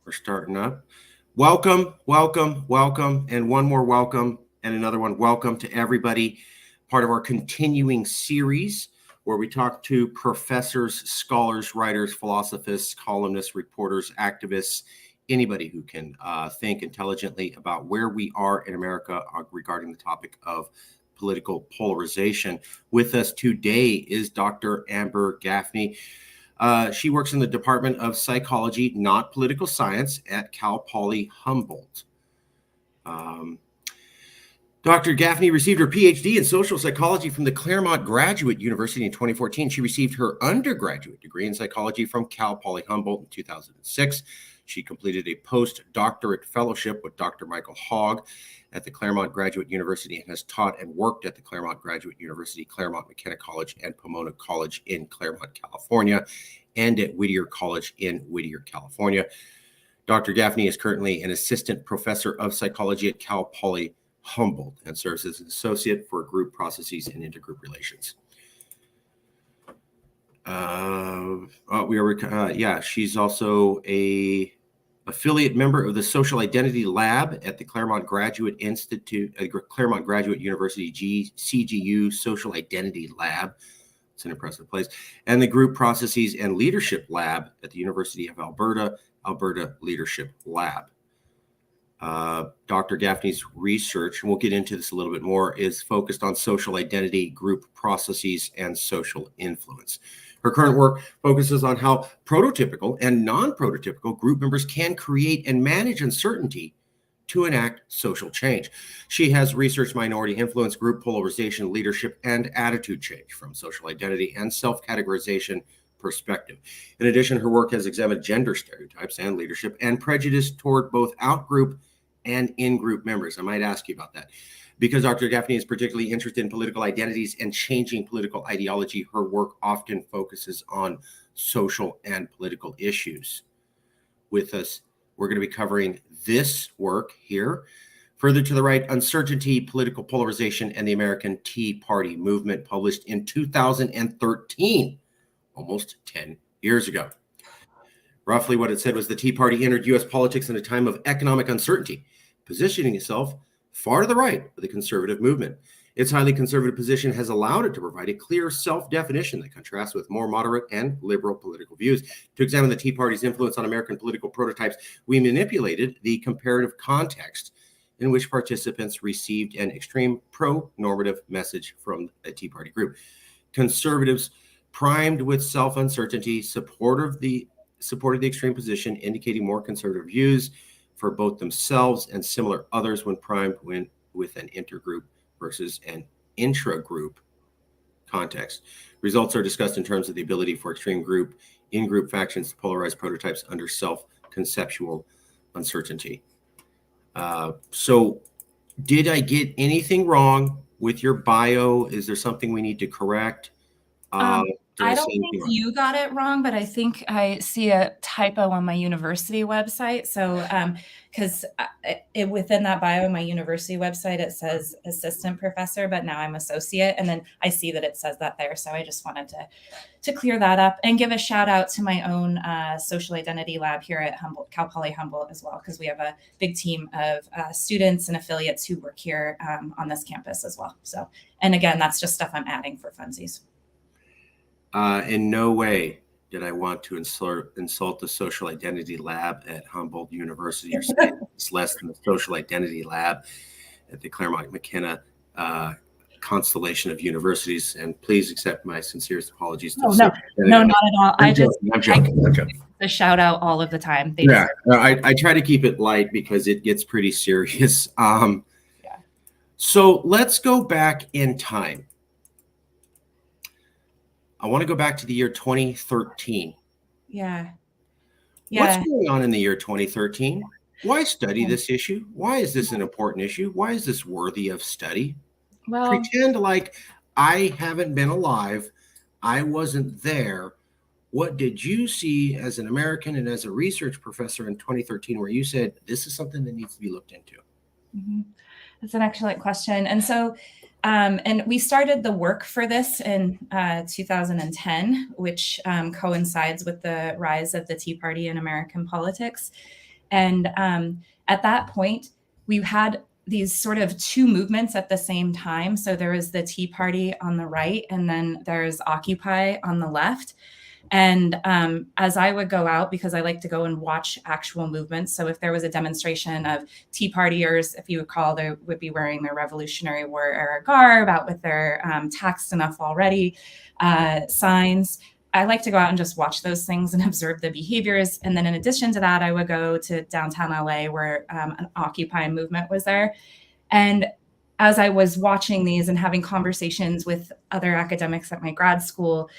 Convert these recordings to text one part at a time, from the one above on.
We're starting up. Welcome, welcome, welcome, and one more welcome and another one. Welcome to everybody. Part of our continuing series where we talk to professors, scholars, writers, philosophers, columnists, reporters, activists, anybody who can think intelligently about where we are in America regarding the topic of political polarization. With us today is Dr. Amber Gaffney. She works in the Department of Psychology, not political science, at Cal Poly Humboldt. Dr. Gaffney received her PhD in social psychology from the Claremont Graduate University in 2014. She received her undergraduate degree in psychology from Cal Poly Humboldt in 2006. She completed a postdoctorate fellowship with Dr. Michael Hogg at the Claremont Graduate University and has taught and worked at the Claremont Graduate University, Claremont McKenna College, and Pomona College in Claremont, California, and at Whittier College in Whittier, California. Dr. Gaffney is currently an assistant professor of psychology at Cal Poly Humboldt and serves as an associate for group processes and intergroup relations. She's also a affiliate member of the Social Identity Lab at the Claremont Graduate Institute, Claremont Graduate University CGU Social Identity Lab. It's an impressive place. And the Group Processes and Leadership Lab at the University of Alberta, Alberta Leadership Lab. Dr. Gaffney's research, and we'll get into this a little bit more, is focused on social identity, group processes, and social influence. Her current work focuses on how prototypical and non-prototypical group members can create and manage uncertainty to enact social change. She has researched minority influence, group polarization, leadership, and attitude change from social identity and self-categorization perspective. In addition, her work has examined gender stereotypes and leadership and prejudice toward both out-group and in-group members. I might ask you about that. Because Dr. Gaffney is particularly interested in political identities and changing political ideology, her work often focuses on social and political issues. With us, we're going to be covering this work here. Further to the right, Uncertainty, Political Polarization, and the American Tea Party Movement, published in 2013, almost 10 years ago. Roughly what it said was the Tea Party entered U.S. politics in a time of economic uncertainty, positioning itself far to the right of the conservative movement. Its highly conservative position has allowed it to provide a clear self-definition that contrasts with more moderate and liberal political views. To examine the Tea Party's influence on American political prototypes, we manipulated the comparative context in which participants received an extreme pro-normative message from a Tea Party group. Conservatives primed with self-uncertainty supported the extreme position, indicating more conservative views for both themselves and similar others when primed with an intergroup versus an intra-group context. Results are discussed in terms of the ability for extreme group, in-group factions to polarize prototypes under self-conceptual uncertainty. So did I get anything wrong with your bio? Is there something we need to correct? I don't think you got it wrong, but I think I see a typo on my university website. So, because within that bio on my university website, it says assistant professor, but now I'm associate. And then I see that it says that there. So I just wanted to clear that up and give a shout out to my own social identity lab here at Humboldt, Cal Poly Humboldt as well, because we have a big team of students and affiliates who work here on this campus as well. So, and again, that's just stuff I'm adding for funsies. In no way did I want to insult the Social Identity Lab at Humboldt University or say it's less than the Social Identity Lab at the Claremont McKenna constellation of universities. And please accept my sincerest apologies. No, not at all. I'm joking. The shout out all of the time. I try to keep it light because it gets pretty serious. So let's go back in time. I want to go back to the year 2013. Yeah. What's going on in the year 2013? Why study this issue? Why is this an important issue? Why is this worthy of study? Well, pretend like I haven't been alive. I wasn't there. What did you see as an American and as a research professor in 2013 where you said, this is something that needs to be looked into? Mm-hmm. That's an excellent question. And so, and we started the work for this in 2010, which coincides with the rise of the Tea Party in American politics. And at that point, we had these sort of two movements at the same time. So there was the Tea Party on the right, and then there's Occupy on the left. And as I would go out, because I like to go and watch actual movements. So if there was a demonstration of Tea Partiers, if you recall, they would be wearing their Revolutionary War era garb, out with their taxed enough already signs. I like to go out and just watch those things and observe the behaviors. And then in addition to that, I would go to downtown LA where an Occupy movement was there. And as I was watching these and having conversations with other academics at my grad school,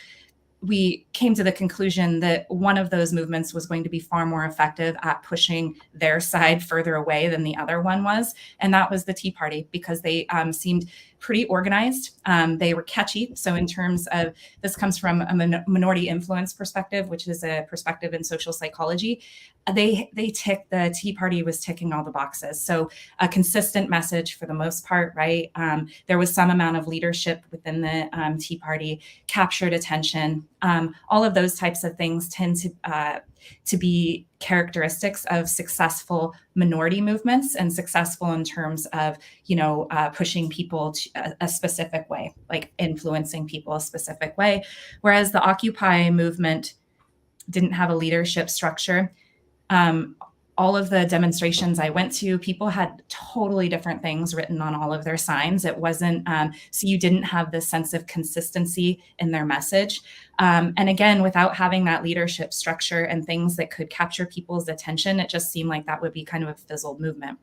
we came to the conclusion that one of those movements was going to be far more effective at pushing their side further away than the other one was. And that was the Tea Party, because they seemed pretty organized. They were catchy. So in terms of, this comes from a minority influence perspective, which is a perspective in social psychology. The Tea Party was ticking all the boxes. So a consistent message for the most part, right? There was some amount of leadership within the Tea Party, captured attention. All of those types of things tend to be characteristics of successful minority movements, and successful in terms of, pushing people to a specific way, like influencing people a specific way. Whereas the Occupy movement didn't have a leadership structure. All of the demonstrations I went to, people had totally different things written on all of their signs. It wasn't, so you didn't have this sense of consistency in their message. And again, without having that leadership structure and things that could capture people's attention, it just seemed like that would be kind of a fizzled movement.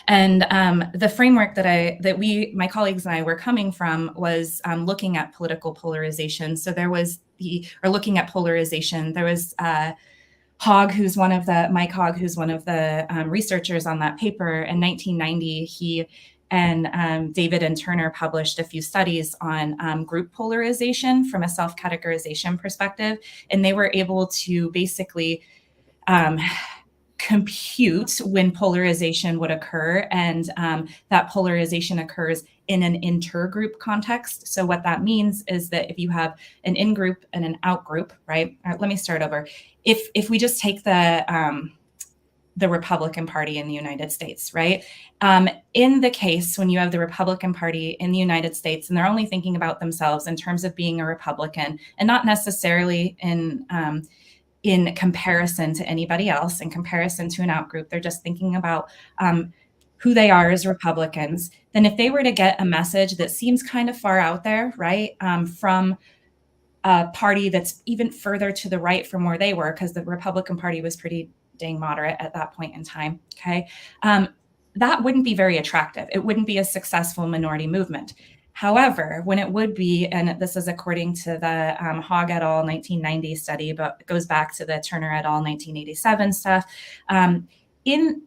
And the framework that my colleagues and I were coming from was looking at political polarization. So there was looking at polarization. There was Mike Hogg, who's one of the researchers on that paper. In 1990, he and David and Turner published a few studies on group polarization from a self-categorization perspective. And they were able to basically compute when polarization would occur, and that polarization occurs in an intergroup context. So what that means is that if you have an in-group and an out-group, right? Let me start over. If we just take the Republican Party in the United States, right? In the case when you have the Republican Party in the United States, and they're only thinking about themselves in terms of being a Republican, and not necessarily in comparison to anybody else, in comparison to an outgroup, they're just thinking about who they are as Republicans. Then if they were to get a message that seems kind of far out there, right, from a party that's even further to the right from where they were, because the Republican Party was pretty dang moderate at that point in time, okay, that wouldn't be very attractive. It wouldn't be a successful minority movement. However, when it would be, and this is according to the Hogg et al. 1990 study, but it goes back to the Turner et al. 1987 stuff, in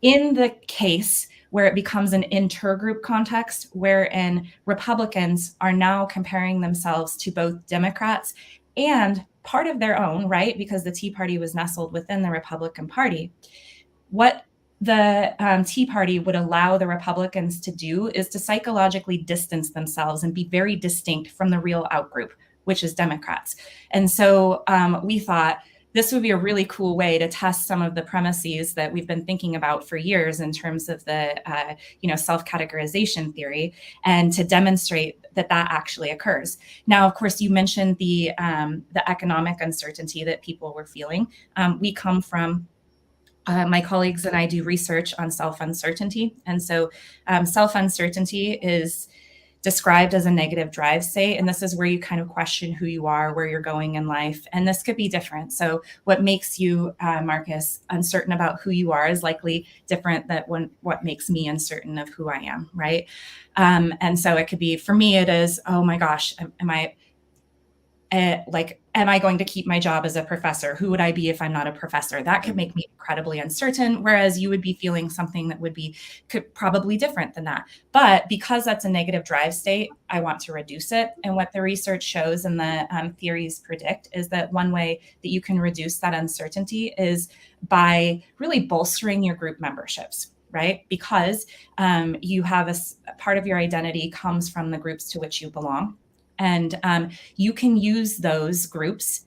the case where it becomes an intergroup context, wherein Republicans are now comparing themselves to both Democrats and part of their own, right? Because the Tea Party was nestled within the Republican Party. What the Tea Party would allow the Republicans to do is to psychologically distance themselves and be very distinct from the real outgroup, which is Democrats. And so we thought this would be a really cool way to test some of the premises that we've been thinking about for years in terms of the self-categorization theory, and to demonstrate that actually occurs. Now, of course, you mentioned the economic uncertainty that people were feeling. We come from my colleagues and I do research on self-uncertainty. And so self-uncertainty is described as a negative drive state. And this is where you kind of question who you are, where you're going in life. And this could be different. So what makes you, Marcus, uncertain about who you are is likely different than what makes me uncertain of who I am, right? And so it could be, for me, it is, oh my gosh, am I going to keep my job as a professor? Who would I be if I'm not a professor? That could make me incredibly uncertain, whereas you would be feeling something that could probably different than that. But because that's a negative drive state, I want to reduce it. And what the research shows and the theories predict is that one way that you can reduce that uncertainty is by really bolstering your group memberships, right? Because you have a part of your identity comes from the groups to which you belong. And you can use those groups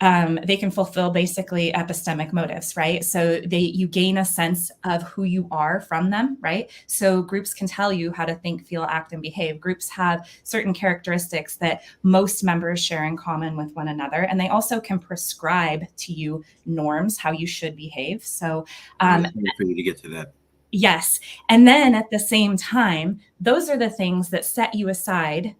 they can fulfill basically epistemic motives, right? So you gain a sense of who you are from them, right? So groups can tell you how to think, feel, act, and behave. Groups have certain characteristics that most members share in common with one another, and they also can prescribe to you norms, how you should behave. So for you to get to that. Yes. And then at the same time, those are the things that set you aside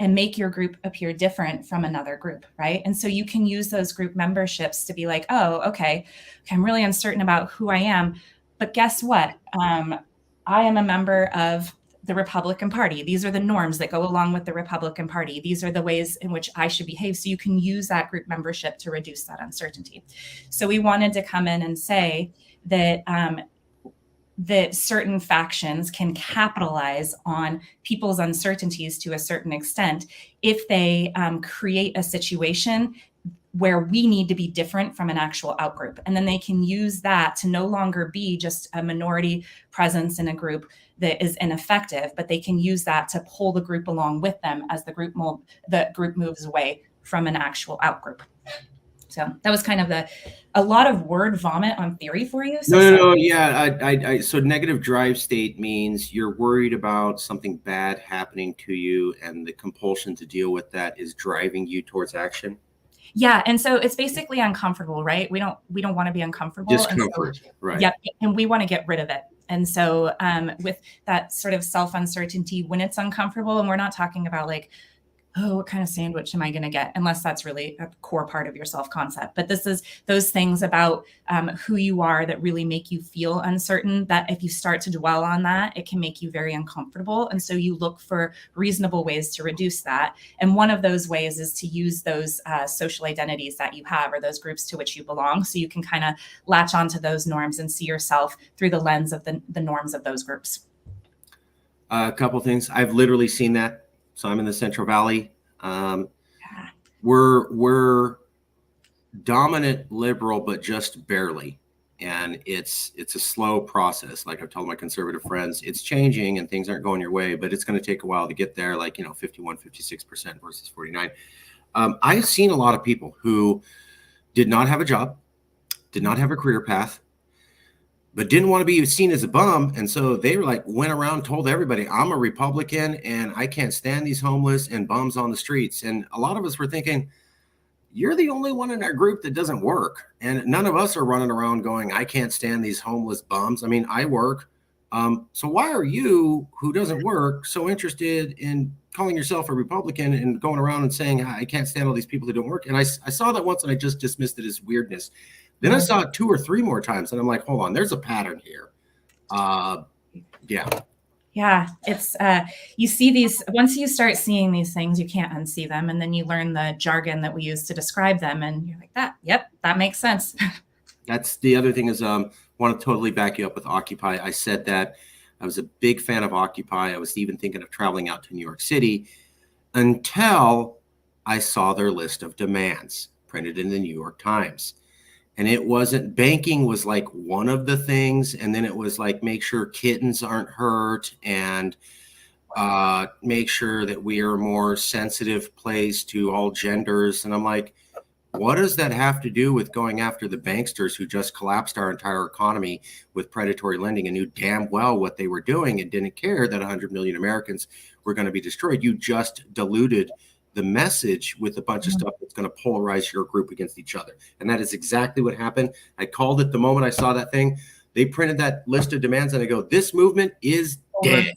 and make your group appear different from another group, right? And so you can use those group memberships to be like, oh, okay, I'm really uncertain about who I am, but guess what? I am a member of the Republican Party. These are the norms that go along with the Republican Party. These are the ways in which I should behave. So you can use that group membership to reduce that uncertainty. So we wanted to come in and say that that certain factions can capitalize on people's uncertainties to a certain extent if they create a situation where we need to be different from an actual outgroup. And then they can use that to no longer be just a minority presence in a group that is ineffective, but they can use that to pull the group along with them as the group moves away from an actual outgroup. So that was kind of a lot of word vomit on theory for you. So no, yeah. So negative drive state means you're worried about something bad happening to you, and the compulsion to deal with that is driving you towards action. Yeah, and so it's basically uncomfortable, right? We don't want to be uncomfortable. Discomfort, right? Yep, and we want to get rid of it. And so with that sort of self-uncertainty, when it's uncomfortable, and we're not talking about like, oh, what kind of sandwich am I going to get? Unless that's really a core part of your self-concept. But this is those things about who you are that really make you feel uncertain, that if you start to dwell on that, it can make you very uncomfortable. And so you look for reasonable ways to reduce that. And one of those ways is to use those social identities that you have, or those groups to which you belong. So you can kind of latch onto those norms and see yourself through the lens of the norms of those groups. A couple things. I've literally seen that. So I'm in the Central Valley. We're dominant liberal, but just barely. And it's a slow process. Like I've told my conservative friends, it's changing and things aren't going your way, but it's going to take a while to get there. Like, 51, 56% versus 49. I've seen a lot of people who did not have a job, did not have a career path, but didn't want to be seen as a bum. And so they were like, went around, told everybody, I'm a Republican and I can't stand these homeless and bums on the streets. And a lot of us were thinking, you're the only one in our group that doesn't work. And none of us are running around going, I can't stand these homeless bums. I mean, I work. So why are you, who doesn't work, so interested in calling yourself a Republican and going around and saying, I can't stand all these people that don't work? And I saw that once and I just dismissed it as weirdness. Then I saw it 2 or 3 more times and I'm like, hold on, there's a pattern here. Yeah, it's you see these, once you start seeing these things, you can't unsee them. And then you learn the jargon that we use to describe them. And you're like, that makes sense. That's the other thing is, want to totally back you up with Occupy. I said that I was a big fan of Occupy. I was even thinking of traveling out to New York City until I saw their list of demands printed in the New York Times. And it wasn't, banking was like one of the things. And then it was like, make sure kittens aren't hurt and make sure that we are a more sensitive place to all genders. And I'm like, what does that have to do with going after the banksters who just collapsed our entire economy with predatory lending and knew damn well what they were doing and didn't care that 100 million Americans were going to be destroyed? You just diluted the message with a bunch of stuff that's going to polarize your group against each other. And that is exactly what happened. I called it the moment I saw that thing. They printed that list of demands and I go, this movement is dead.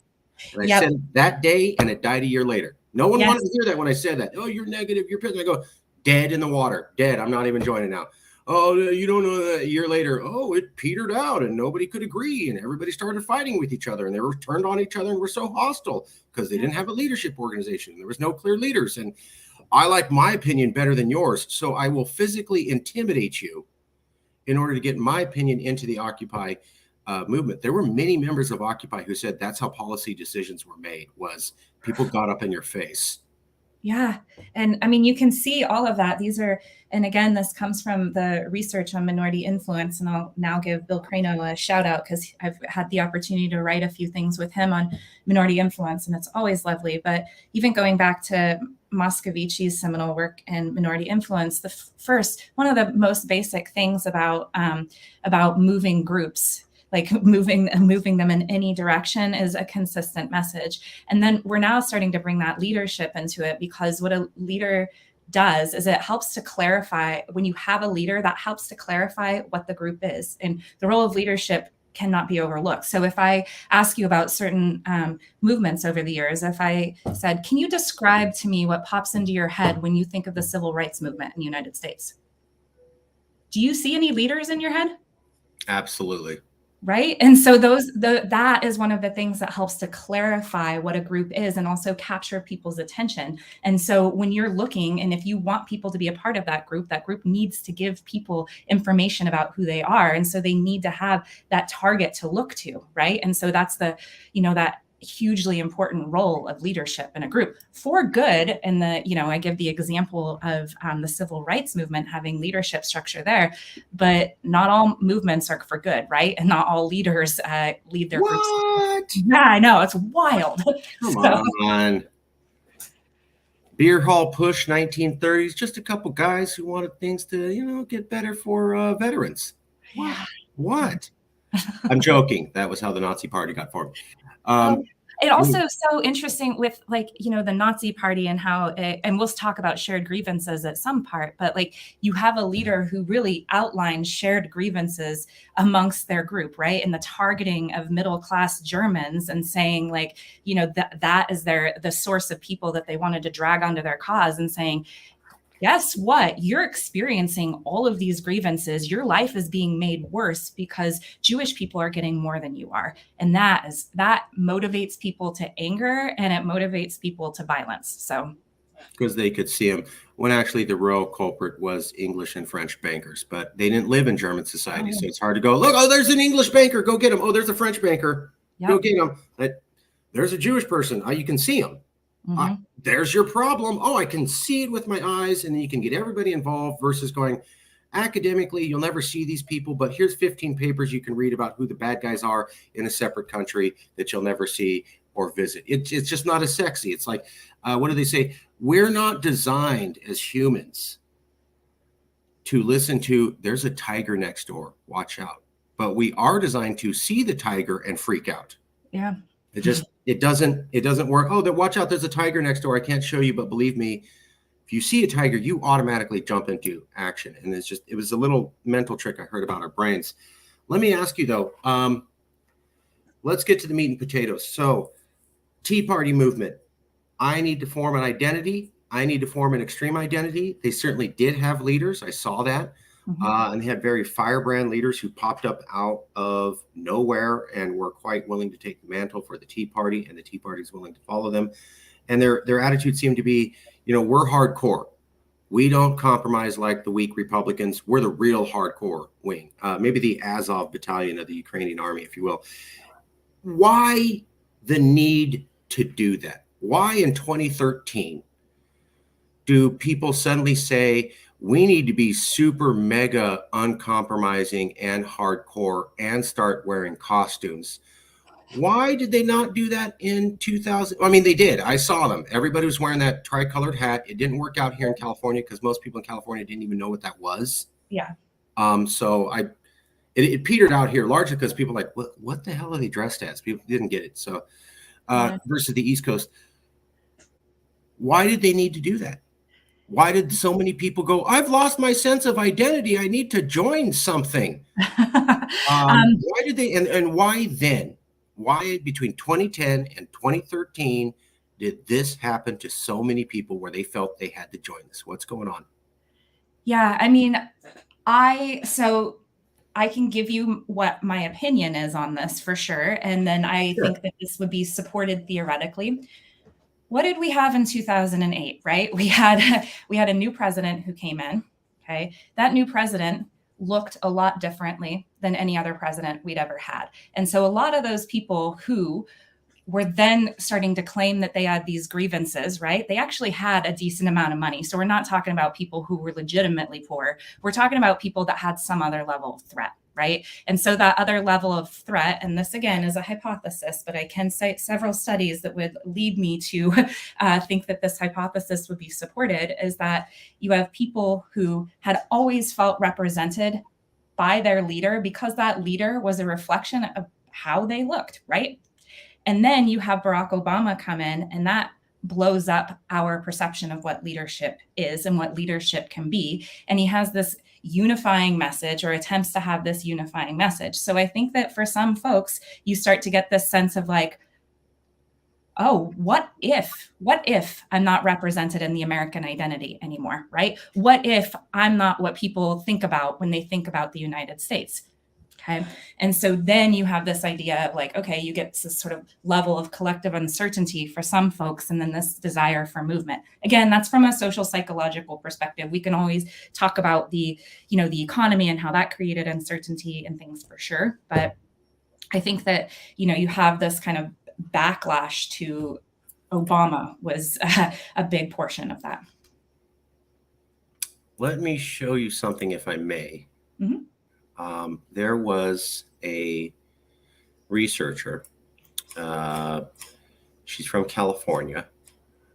And I said that day and it died a year later. No one wanted to hear that when I said that. Oh, you're negative, you're pissed. I go, dead in the water, dead. I'm not even joining now. Oh, you don't know that. A year later, oh, it petered out and nobody could agree. And everybody started fighting with each other and they were turned on each other and were so hostile because they didn't have a leadership organization. There was no clear leaders. And I like my opinion better than yours. So I will physically intimidate you in order to get my opinion into the Occupy movement. There were many members of Occupy who said that's how policy decisions were made, was people got up in your face. Yeah. And I mean, you can see all of that. These are, and again, this comes from the research on minority influence. And I'll now give Bill Crano a shout out because I've had the opportunity to write a few things with him on minority influence and it's always lovely. But even going back to Moscovici's seminal work in Minority Influence, one of the most basic things about moving groups, like moving them in any direction, is a consistent message. And then we're now starting to bring that leadership into it, because what a leader does is it helps to clarify. When you have a leader, that helps to clarify what the group is, and the role of leadership cannot be overlooked. So if I ask you about certain movements over the years, if I said, can you describe to me what pops into your head when you think of the civil rights movement in the United States? Do you see any leaders in your head? Absolutely. Right. And so that is one of the things that helps to clarify what a group is and also capture people's attention. And so when you're looking, and if you want people to be a part of that group needs to give people information about who they are. And so they need to have that target to look to. Right. And so that's that hugely important role of leadership in a group for good. And I give the example of the civil rights movement having leadership structure there, but not all movements are for good, right? And not all leaders lead their groups. Yeah, I know, it's wild. Come on. Beer hall push 1930s, just a couple guys who wanted things to, get better for veterans. Yeah. What? I'm joking. That was how the Nazi Party got formed. It also so interesting with the Nazi Party and how and we'll talk about shared grievances at some part, but you have a leader who really outlines shared grievances amongst their group, right? And the targeting of middle-class Germans, and saying that is the source of people that they wanted to drag onto their cause, and saying, guess what? You're experiencing all of these grievances. Your life is being made worse because Jewish people are getting more than you are. And that motivates people to anger, and it motivates people to violence. So, because they could see them, when actually the real culprit was English and French bankers, but they didn't live in German society. So it's hard to go, look, there's an English banker, go get him. Oh, there's a French banker, go get him. There's a Jewish person, you can see him. Mm-hmm. There's your problem. I can see it with my eyes. And then you can get everybody involved, versus going, academically, you'll never see these people, but here's 15 papers you can read about who the bad guys are in a separate country that you'll never see or visit. It's just not as sexy. It's like, what do they say? We're not designed as humans to listen to, there's a tiger next door, watch out. But we are designed to see the tiger and freak out. Yeah. It doesn't work. Watch out, there's a tiger next door. I can't show you, but believe me, if you see a tiger, you automatically jump into action. And it was a little mental trick I heard about our brains. Let me ask you though, let's get to the meat and potatoes. So, Tea Party movement. I need to form an identity. I need to form an extreme identity. They certainly did have leaders. I saw that. Mm-hmm. And they had very firebrand leaders who popped up out of nowhere and were quite willing to take the mantle for the Tea Party, and the Tea Party is willing to follow them. And their attitude seemed to be, we're hardcore. We don't compromise like the weak Republicans. We're the real hardcore wing, maybe the Azov battalion of the Ukrainian army, if you will. Why the need to do that? Why in 2013 do people suddenly say, we need to be super mega uncompromising and hardcore and start wearing costumes? Why did they not do that in 2000? I mean, they did. I saw them. Everybody was wearing that tricolored hat. It didn't work out here in California because most people in California didn't even know what that was. Yeah. So it petered out here largely because people were like, what the hell are they dressed as? People didn't get it. So versus the East Coast, why did they need to do that? Why did so many people go, I've lost my sense of identity, I need to join something? Why did they, and why then? Why between 2010 and 2013 did this happen to so many people where they felt they had to join this? What's going on? Yeah, I mean, I can give you what my opinion is on this for sure. And then I think that this would be supported theoretically. What did we have in 2008, right? We had a new president who came in, okay? That new president looked a lot differently than any other president we'd ever had. And so a lot of those people who were then starting to claim that they had these grievances, right? They actually had a decent amount of money. So we're not talking about people who were legitimately poor. We're talking about people that had some other level of threat, right? And so that other level of threat, and this again is a hypothesis, but I can cite several studies that would lead me to think that this hypothesis would be supported, is that you have people who had always felt represented by their leader because that leader was a reflection of how they looked, right? And then you have Barack Obama come in, and that blows up our perception of what leadership is and what leadership can be. And he has this unifying message, or attempts to have this unifying message. So I think that for some folks, you start to get this sense of like, oh, what if I'm not represented in the American identity anymore, right? What if I'm not what people think about when they think about the United States? Okay. And so then you have this idea of like, okay, you get this sort of level of collective uncertainty for some folks, and then this desire for movement. Again, that's from a social psychological perspective. We can always talk about the economy and how that created uncertainty and things for sure. But I think that, you have this kind of backlash to Obama was a big portion of that. Let me show you something, if I may. Mm-hmm. There was a researcher. She's from California.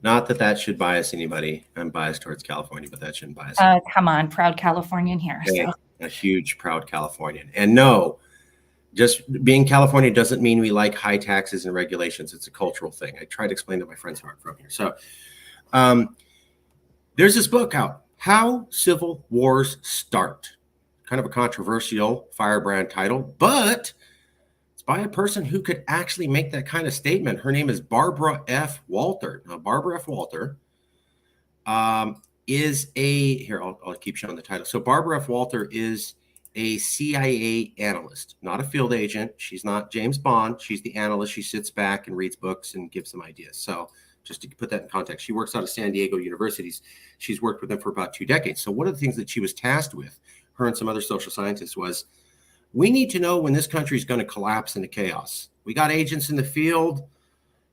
Not that that should bias anybody. I'm biased towards California, but that shouldn't bias anybody. Come on, proud Californian here. So. A huge, proud Californian. And no, just being California doesn't mean we like high taxes and regulations. It's a cultural thing. I try to explain to my friends who aren't from here. So there's this book out, How Civil Wars Start. Kind of a controversial firebrand title, but it's by a person who could actually make that kind of statement. Her name is Barbara F. Walter. Now, Barbara F. Walter is I'll keep showing the title. So Barbara F. Walter is a CIA analyst, not a field agent. She's not James Bond. She's the analyst. She sits back and reads books and gives some ideas. So just to put that in context, she works out of San Diego universities. She's worked with them for about 2 decades. So one of the things that she was tasked with, her and some other social scientists, was we need to know when this country is going to collapse into chaos. We got agents in the field.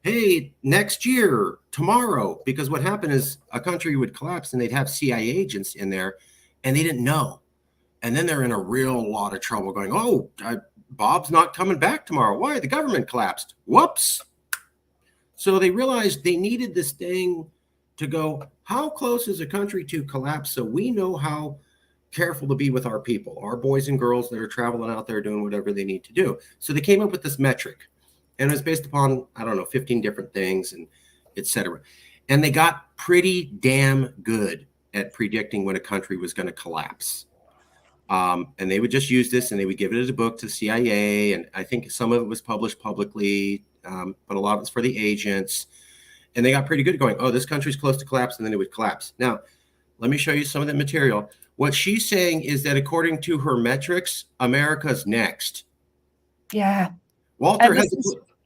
Hey, next year, tomorrow, because what happened is a country would collapse and they'd have CIA agents in there and they didn't know. And then they're in a real lot of trouble going, oh, Bob's not coming back tomorrow. Why? The government collapsed. Whoops. So they realized they needed this thing to go, how close is a country to collapse so we know how careful to be with our people, our boys and girls that are traveling out there doing whatever they need to do. So they came up with this metric, and it was based upon, 15 different things and et cetera. And they got pretty damn good at predicting when a country was going to collapse. And they would just use this and they would give it as a book to the CIA. And I think some of it was published publicly, but a lot of it's for the agents. And they got pretty good at going, oh, this country's close to collapse, and then it would collapse. Now, let me show you some of the material. What she's saying is that according to her metrics, America's next. Yeah. Walter has.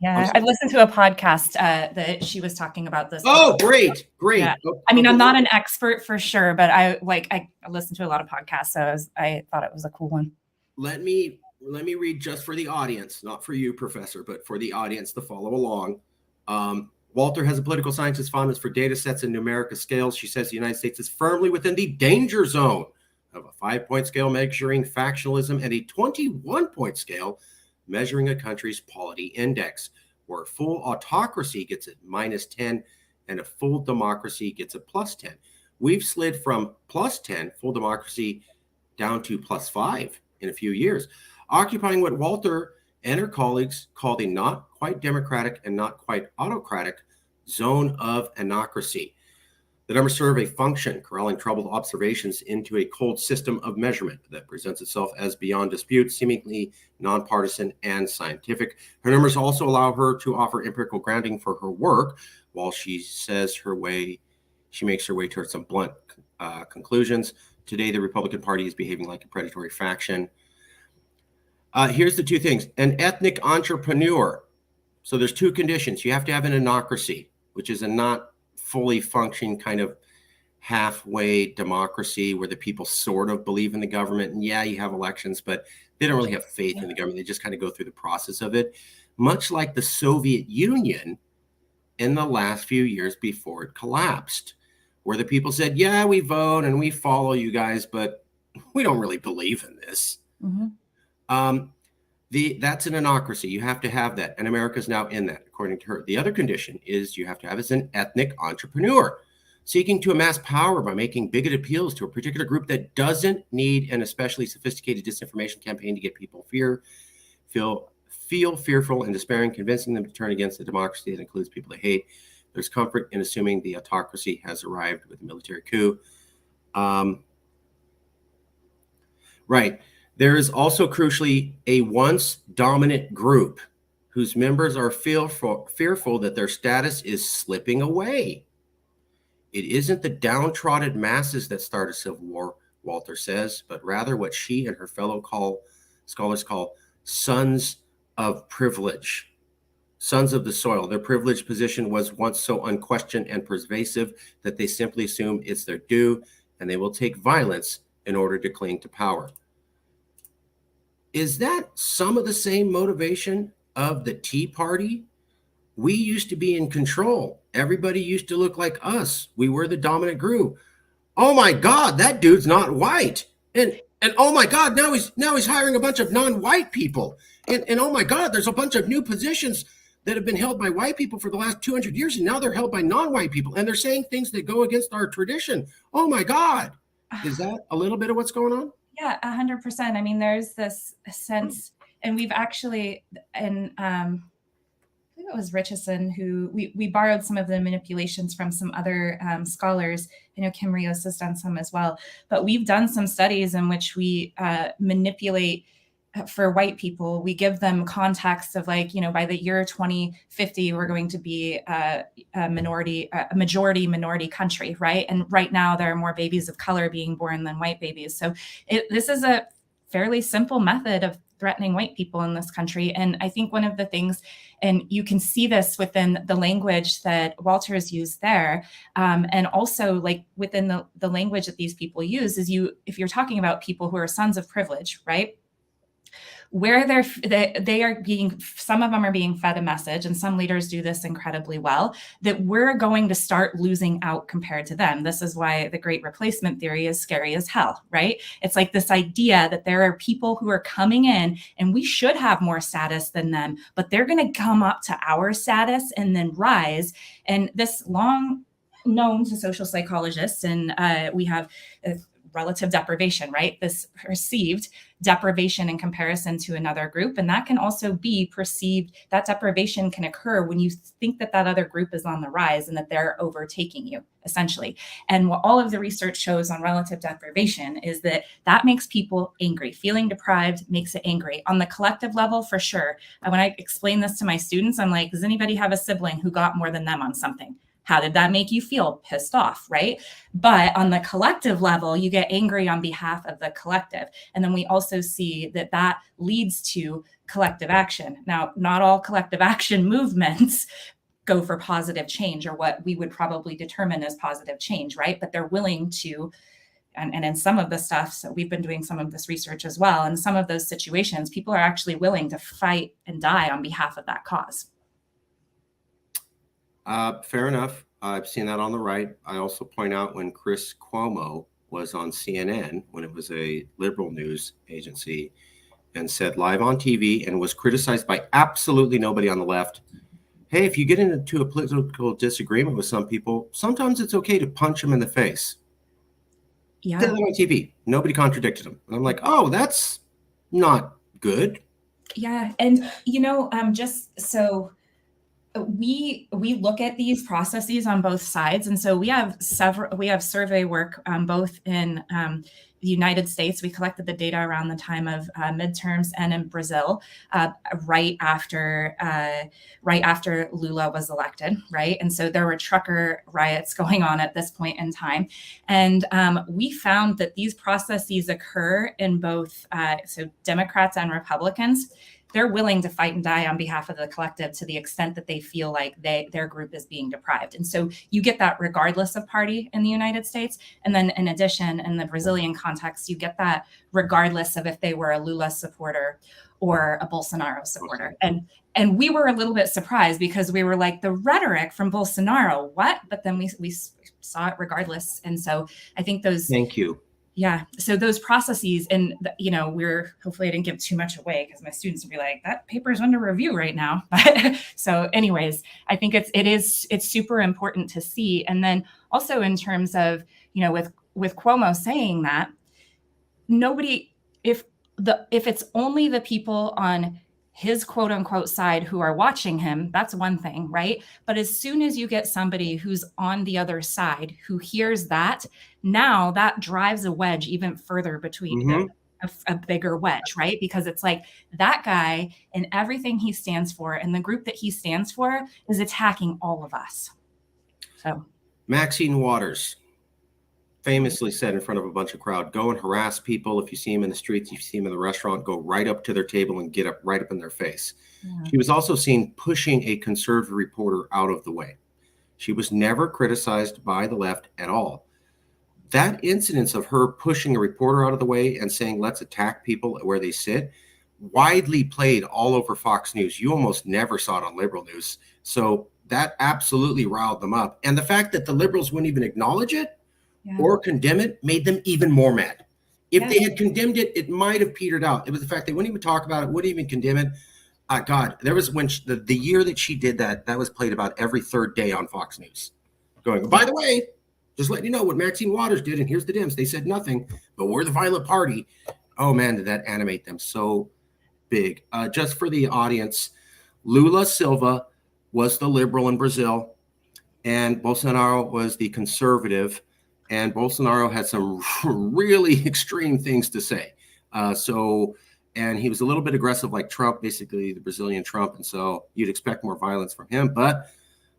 I've listened to a podcast that she was talking about this. Oh, great. Yeah. I mean, I'm not an expert for sure, but I listened to a lot of podcasts, so I thought it was a cool one. Let me read just for the audience, not for you, Professor, but for the audience to follow along. Walter has a political scientist fondness for data sets and numerical scales. She says the United States is firmly within the danger zone of a 5-point scale measuring factionalism and a 21-point scale measuring a country's polity index, where full autocracy gets a -10 and a full democracy gets a +10. We've slid from +10, full democracy, down to +5 in a few years, occupying what Walter and her colleagues call the not quite democratic and not quite autocratic zone of anocracy. The numbers serve a function, corralling troubled observations into a cold system of measurement that presents itself as beyond dispute, seemingly nonpartisan and scientific. Her numbers also allow her to offer empirical grounding for her work, while she makes her way towards some blunt conclusions. Today, the Republican Party is behaving like a predatory faction. Here's the 2 things. An ethnic entrepreneur. So there's 2 conditions. You have to have an anocracy, which is a not fully functioning kind of halfway democracy where the people sort of believe in the government. And yeah, you have elections, but they don't really have faith in the government. They just kind of go through the process of it, much like the Soviet Union in the last few years before it collapsed, where the people said, yeah, we vote and we follow you guys, but we don't really believe in this. Mm-hmm. That's an anocracy. You have to have that, and America's now in that, according to her. The other condition is you have to have as an ethnic entrepreneur, seeking to amass power by making bigoted appeals to a particular group that doesn't need an especially sophisticated disinformation campaign to get people feel fearful and despairing, convincing them to turn against the democracy that includes people they hate. There's comfort in assuming the autocracy has arrived with a military coup. Right. There is also crucially a once dominant group whose members are fearful that their status is slipping away. It isn't the downtrodden masses that start a civil war, Walter says, but rather what she and her fellow scholars call sons of privilege, sons of the soil. Their privileged position was once so unquestioned and pervasive that they simply assume it's their due, and they will take violence in order to cling to power. Is that some of the same motivation of the Tea Party? We used to be in control. Everybody used to look like us. We were the dominant group. Oh my God, that dude's not white. And oh my God, now he's hiring a bunch of non-white people. And oh my God, there's a bunch of new positions that have been held by white people for the last 200 years, and now they're held by non-white people. And they're saying things that go against our tradition. Oh my God. Is that a little bit of what's going on? Yeah, 100%. I mean, there's this sense, and we've actually, and I think it was Richardson who we borrowed some of the manipulations from some other scholars. I know Kim Rios has done some as well, but we've done some studies in which we manipulate for white people. We give them context of like, by the year 2050, we're going to be a majority minority country, right? And right now there are more babies of color being born than white babies. So this is a fairly simple method of threatening white people in this country. And I think one of the things, and you can see this within the language that Walter's used there, and also like within the language that these people use is if you're talking about people who are sons of privilege, right? Where they are being, some of them are being fed a message, and some leaders do this incredibly well, that we're going to start losing out compared to them. This is why the great replacement theory is scary as hell, right? It's like this idea that there are people who are coming in and we should have more status than them, but they're going to come up to our status and then rise. And this long known to social psychologists, and we have relative deprivation, right? This perceived deprivation in comparison to another group. And that can also be perceived, that deprivation can occur when you think that other group is on the rise and that they're overtaking you, essentially. And what all of the research shows on relative deprivation is that makes people angry. Feeling deprived makes it angry. On the collective level, for sure. And when I explain this to my students, I'm like, does anybody have a sibling who got more than them on something? How did that make you feel? Pissed off, right? But on the collective level, you get angry on behalf of the collective. And then we also see that leads to collective action. Now, not all collective action movements go for positive change or what we would probably determine as positive change, right? But they're willing to, and in some of the stuff, so we've been doing some of this research as well, in some of those situations, people are actually willing to fight and die on behalf of that cause. Fair enough. I've seen that on the right. I also point out when Chris Cuomo was on CNN, when it was a liberal news agency, and said live on TV and was criticized by absolutely nobody on the left. Hey, if you get into a political disagreement with some people, sometimes it's okay to punch them in the face. Yeah. Did it on TV. Nobody contradicted him. And I'm like, oh, that's not good. Yeah. And, just so we look at these processes on both sides. And so we have survey work both in the United States. We collected the data around the time of midterms, and in Brazil, right after Lula was elected, right? And so there were trucker riots going on at this point in time. And we found that these processes occur in both, so Democrats and Republicans. They're willing to fight and die on behalf of the collective to the extent that they feel like their group is being deprived. And so you get that regardless of party in the United States. And then in addition, in the Brazilian context, you get that regardless of if they were a Lula supporter or a Bolsonaro supporter. And we were a little bit surprised because we were like, the rhetoric from Bolsonaro, what? But then we saw it regardless. And so I think those... Thank you. Yeah. So those processes, and hopefully I didn't give too much away because my students will be like, that paper is under review right now. But so anyways, I think it's super important to see. And then also in terms of, with Cuomo saying that, nobody, if it's only the people on his quote unquote side who are watching him, that's one thing, right? But as soon as you get somebody who's on the other side who hears that, now that drives a wedge even further between a bigger wedge, right? Because it's like that guy and everything he stands for and the group that he stands for is attacking all of us. So Maxine Waters famously said in front of a bunch of crowd, go and harass people. If you see them in the streets, if you see them in the restaurant, go right up to their table and get up right up in their face. Yeah. She was also seen pushing a conservative reporter out of the way. She was never criticized by the left at all. That incidence of her pushing a reporter out of the way and saying, let's attack people where they sit, widely played all over Fox News. You almost never saw it on liberal news. So that absolutely riled them up. And the fact that the liberals wouldn't even acknowledge it, or condemn it, made them even more mad. If they had condemned it, it might have petered out. It was the fact they wouldn't even talk about it, wouldn't even condemn it. God, there was when the year that she did that was played about every third day on Fox News. Going, by the way, just letting you know what Maxine Waters did, and here's the Dems. They said nothing, but we're the violent party. Oh man, did that animate them so big. Just for the audience, Lula Silva was the liberal in Brazil, and Bolsonaro was the conservative. And Bolsonaro had some really extreme things to say. And he was a little bit aggressive like Trump, basically the Brazilian Trump. And so you'd expect more violence from him. But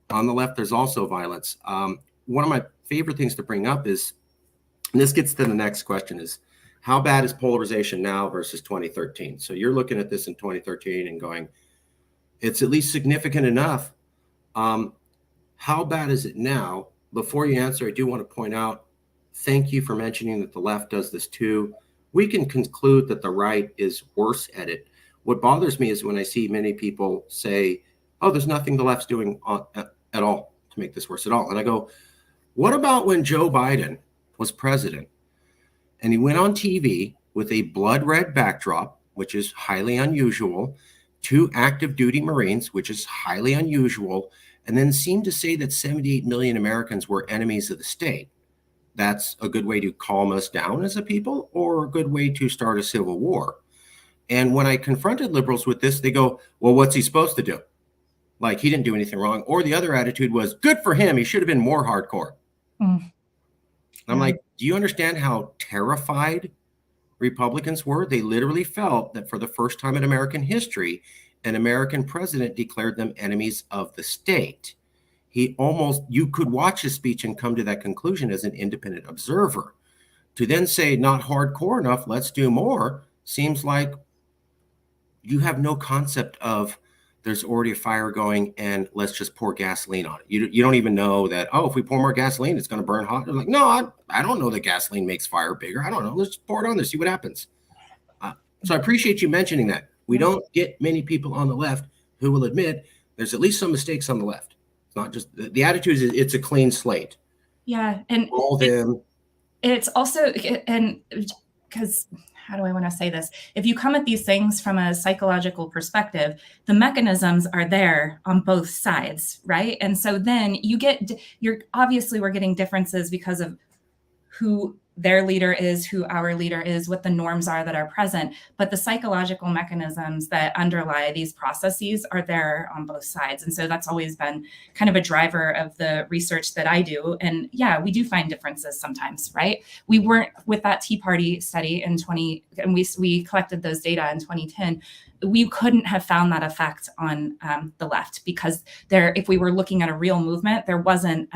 on the left, there's also violence. One of my favorite things to bring up is, and this gets to the next question, is how bad is polarization now versus 2013? So you're looking at this in 2013 and going, it's at least significant enough. How bad is it now? Before you answer, I do want to point out, thank you for mentioning that the left does this too. We can conclude that the right is worse at it. What bothers me is when I see many people say, oh, there's nothing the left's doing at all to make this worse at all. And I go, what about when Joe Biden was president and he went on TV with a blood red backdrop, which is highly unusual, 2 active duty Marines, which is highly unusual, and then seemed to say that 78 million Americans were enemies of the state. That's a good way to calm us down as a people, or a good way to start a civil war. And when I confronted liberals with this, they go, well, what's he supposed to do? Like, he didn't do anything wrong. Or the other attitude was, good for him, he should have been more hardcore. I'm like, do you understand how terrified Republicans were? They literally felt that for the first time in American history, an American president declared them enemies of the state. You could watch his speech and come to that conclusion as an independent observer. To then say not hardcore enough, let's do more, seems like you have no concept of there's already a fire going and let's just pour gasoline on it. You don't even know that, oh, if we pour more gasoline, it's going to burn hot. They're like, no, I don't know that gasoline makes fire bigger. I don't know. Let's pour it on there, see what happens. So I appreciate you mentioning that. We don't get many people on the left who will admit there's at least some mistakes on the left. It's not just the attitude is it's a clean slate. Yeah. And all them. It's also, and because how do I want to say this? If you come at these things from a psychological perspective, the mechanisms are there on both sides, right? And so then we're getting differences because of who their leader is, who our leader is, what the norms are that are present. But the psychological mechanisms that underlie these processes are there on both sides. And so that's always been kind of a driver of the research that I do. And yeah, we do find differences sometimes, right? We weren't with that Tea Party study and we collected those data in 2010. We couldn't have found that effect on the left because if we were looking at a real movement, there wasn't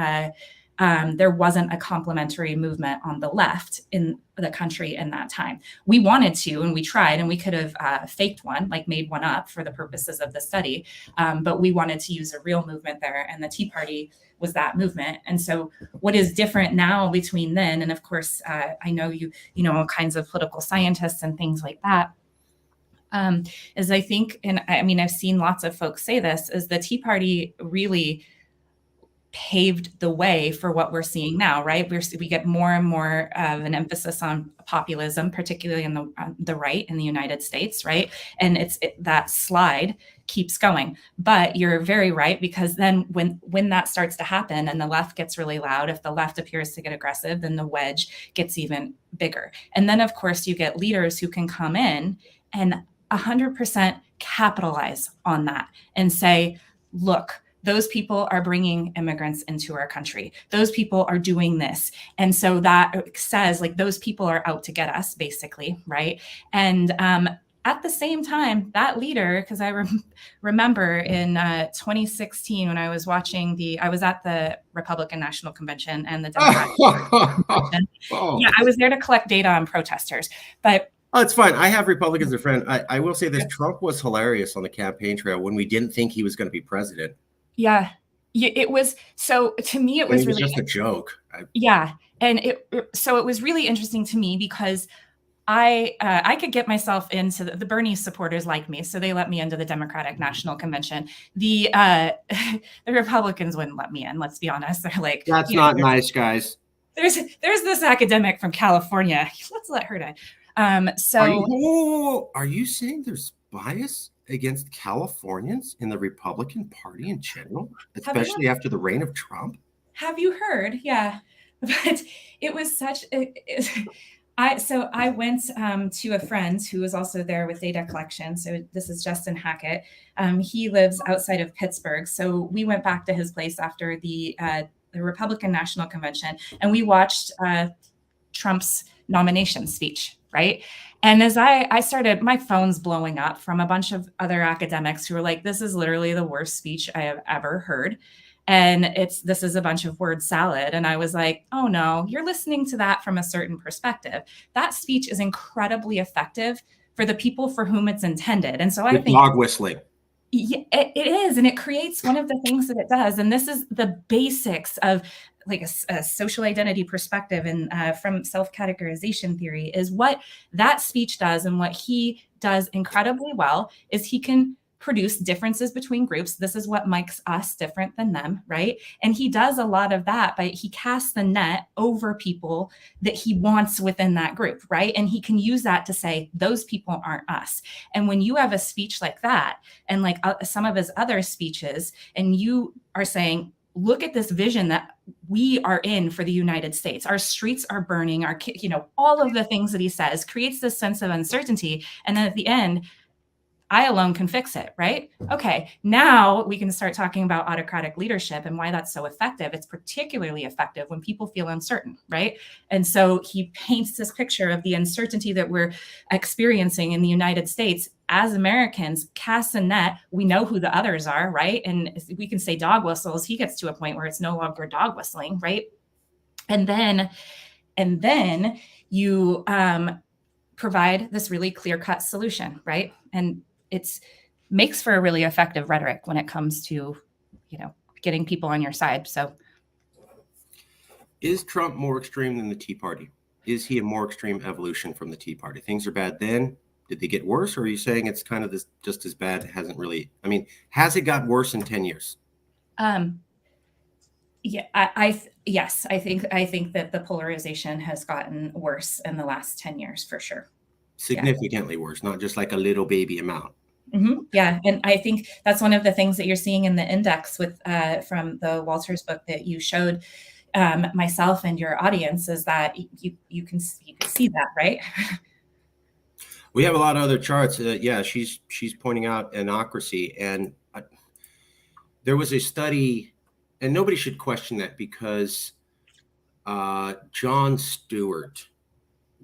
a complementary movement on the left in the country in that time. We wanted to, and we tried, and we could have faked one, like made one up for the purposes of the study. But we wanted to use a real movement there, and the Tea Party was that movement. And so what is different now between then, and of course, I know you know all kinds of political scientists and things like that, is I think, and I mean, I've seen lots of folks say this, is the Tea Party really paved the way for what we're seeing now, right? We get more and more of an emphasis on populism, particularly in the right in the United States, right? And that slide keeps going. But you're very right, because then when that starts to happen and the left gets really loud, if the left appears to get aggressive, then the wedge gets even bigger. And then, of course, you get leaders who can come in and 100% capitalize on that and say, look, those people are bringing immigrants into our country. Those people are doing this. And so that says, like, those people are out to get us, basically, right? And at the same time, that leader, because I remember in 2016 when I was I was at the Republican National Convention and the Democratic Convention. Yeah, I was there to collect data on protesters. But it's fine. I have Republicans as a friend. I will say this: Trump was hilarious on the campaign trail when we didn't think he was going to be president. Yeah, it was. So to me, it was really just a joke. Yeah, and it was really interesting to me because I could get myself into the Bernie supporters like me, so they let me into the Democratic National Convention. The Republicans wouldn't let me in. Let's be honest. They're like, that's not nice, guys. There's this academic from California. Let's let her die. So are you saying there's bias against Californians in the Republican Party in general, especially after the reign of Trump? Have you heard? Yeah, but it was such. I went to a friend who was also there with data collection. So this is Justin Hackett. He lives outside of Pittsburgh. So we went back to his place after the Republican National Convention, and we watched Trump's nomination speech, right? And as I started, my phone's blowing up from a bunch of other academics who were like, this is literally the worst speech I have ever heard. And this is a bunch of word salad. And I was like, oh no, you're listening to that from a certain perspective. That speech is incredibly effective for the people for whom it's intended. And so I think dog whistling. Yeah, it is. And it creates one of the things that it does. And this is the basics of like a social identity perspective and from self-categorization theory is what that speech does. And what he does incredibly well is he can produce differences between groups. This is what makes us different than them, right? And he does a lot of that, but he casts the net over people that he wants within that group, right? And he can use that to say, those people aren't us. And when you have a speech like that, and like some of his other speeches, and you are saying, look at this vision that we are in for the United States. Our streets are burning, all of the things that he says creates this sense of uncertainty. And then at the end, I alone can fix it, right? Okay, now we can start talking about autocratic leadership and why that's so effective. It's particularly effective when people feel uncertain, right? And so he paints this picture of the uncertainty that we're experiencing in the United States. As Americans, cast a net, we know who the others are, right? And we can say dog whistles. He gets to a point where it's no longer dog whistling, right? And then you provide this really clear-cut solution, right? And it's makes for a really effective rhetoric when it comes to, getting people on your side. So is Trump more extreme than the Tea Party? Is he a more extreme evolution from the Tea Party? Things are bad then. Did they get worse? Or are you saying it's kind of this just as bad? It hasn't really, has it got worse in 10 years? Yeah, yes, I think that the polarization has gotten worse in the last 10 years for sure. Significantly worse, not just like a little baby amount. Mm-hmm. Yeah. And I think that's one of the things that you're seeing in the index with from the Walters book that you showed myself and your audience is that you can see that, right? We have a lot of other charts. She's pointing out anocracy, and there was a study, and nobody should question that because Jon Stewart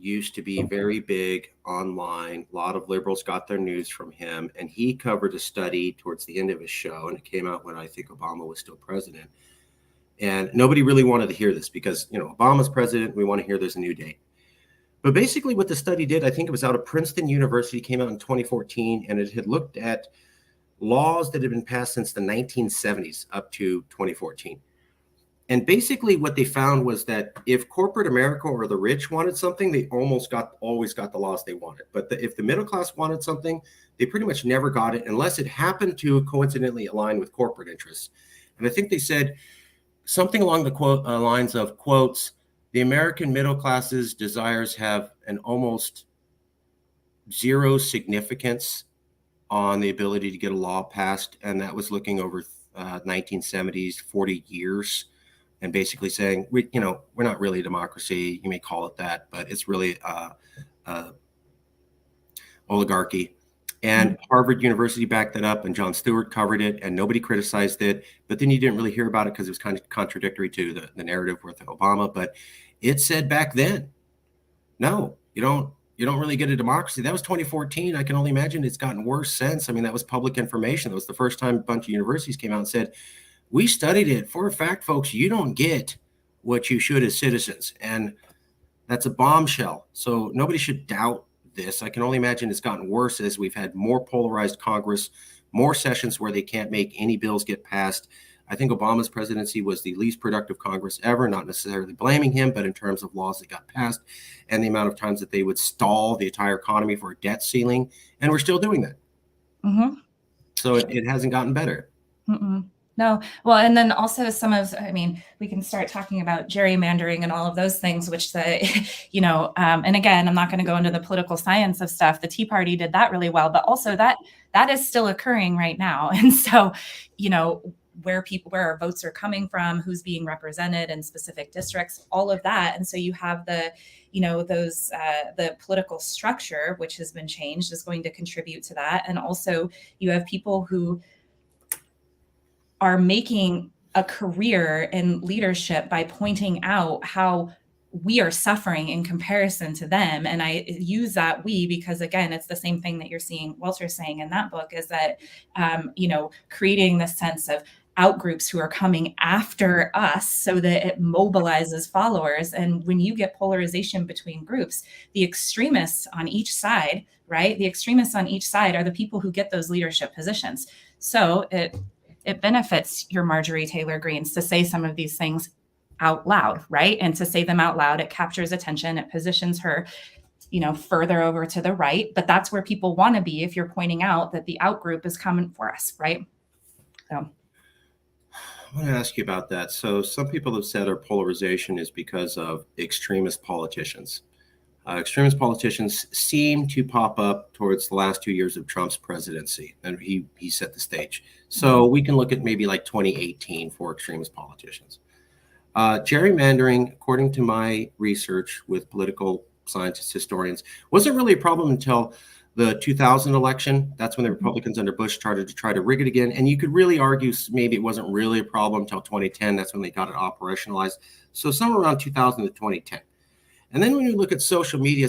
used to be very big online. A lot of liberals got their news from him, and he covered a study towards the end of his show, and it came out when I think Obama was still president. And nobody really wanted to hear this because, Obama's president, we want to hear there's a new day. But basically what the study did, I think it was out of Princeton University, came out in 2014, and it had looked at laws that had been passed since the 1970s up to 2014. And basically what they found was that if corporate America or the rich wanted something, they always got the laws they wanted. But if the middle class wanted something, they pretty much never got it unless it happened to coincidentally align with corporate interests. And I think they said something along the lines of quotes, the American middle class's desires have an almost zero significance on the ability to get a law passed. And that was looking over 1970s, 40 years, and basically saying, we're not really a democracy. You may call it that, but it's really oligarchy. And Harvard University backed that up, and Jon Stewart covered it, and nobody criticized it. But then you didn't really hear about it because it was kind of contradictory to the narrative with Obama. But it said back then, no, you don't really get a democracy. That was 2014. I can only imagine it's gotten worse since. I mean, that was public information. That was the first time a bunch of universities came out and said, we studied it. For a fact, folks, you don't get what you should as citizens. And that's a bombshell. So nobody should doubt this. I can only imagine it's gotten worse as we've had more polarized Congress, more sessions where they can't make any bills get passed. I think Obama's presidency was the least productive Congress ever, not necessarily blaming him, but in terms of laws that got passed and the amount of times that they would stall the entire economy for a debt ceiling. And we're still doing that. Mm-hmm. So it hasn't gotten better. Mm-mm. No. Well, and then also we can start talking about gerrymandering and all of those things, which and again, I'm not going to go into the political science of stuff. The Tea Party did that really well, but also that is still occurring right now. And so, where our votes are coming from, who's being represented in specific districts, all of that. And so you have the political structure, which has been changed, is going to contribute to that. And also you have people who are making a career in leadership by pointing out how we are suffering in comparison to them. And I use that we because, again, it's the same thing that you're seeing Walter saying in that book, is that, creating this sense of outgroups who are coming after us so that it mobilizes followers. And when you get polarization between groups, the extremists on each side, right? The extremists on each side are the people who get those leadership positions. So it benefits your Marjorie Taylor Greens to say some of these things out loud, right? And to say them out loud, it captures attention. It positions her, further over to the right. But that's where people want to be if you're pointing out that the outgroup is coming for us, right? So I want to ask you about that. So some people have said our polarization is because of extremist politicians. Extremist politicians seem to pop up towards the last 2 years of Trump's presidency, and he set the stage. So we can look at maybe like 2018 for extremist politicians. Gerrymandering, according to my research with political scientists, historians, wasn't really a problem until the 2000 election. That's when the Republicans under Bush started to try to rig it again. And you could really argue maybe it wasn't really a problem until 2010. That's when they got it operationalized. So somewhere around 2000 to 2010. And then when you look at social media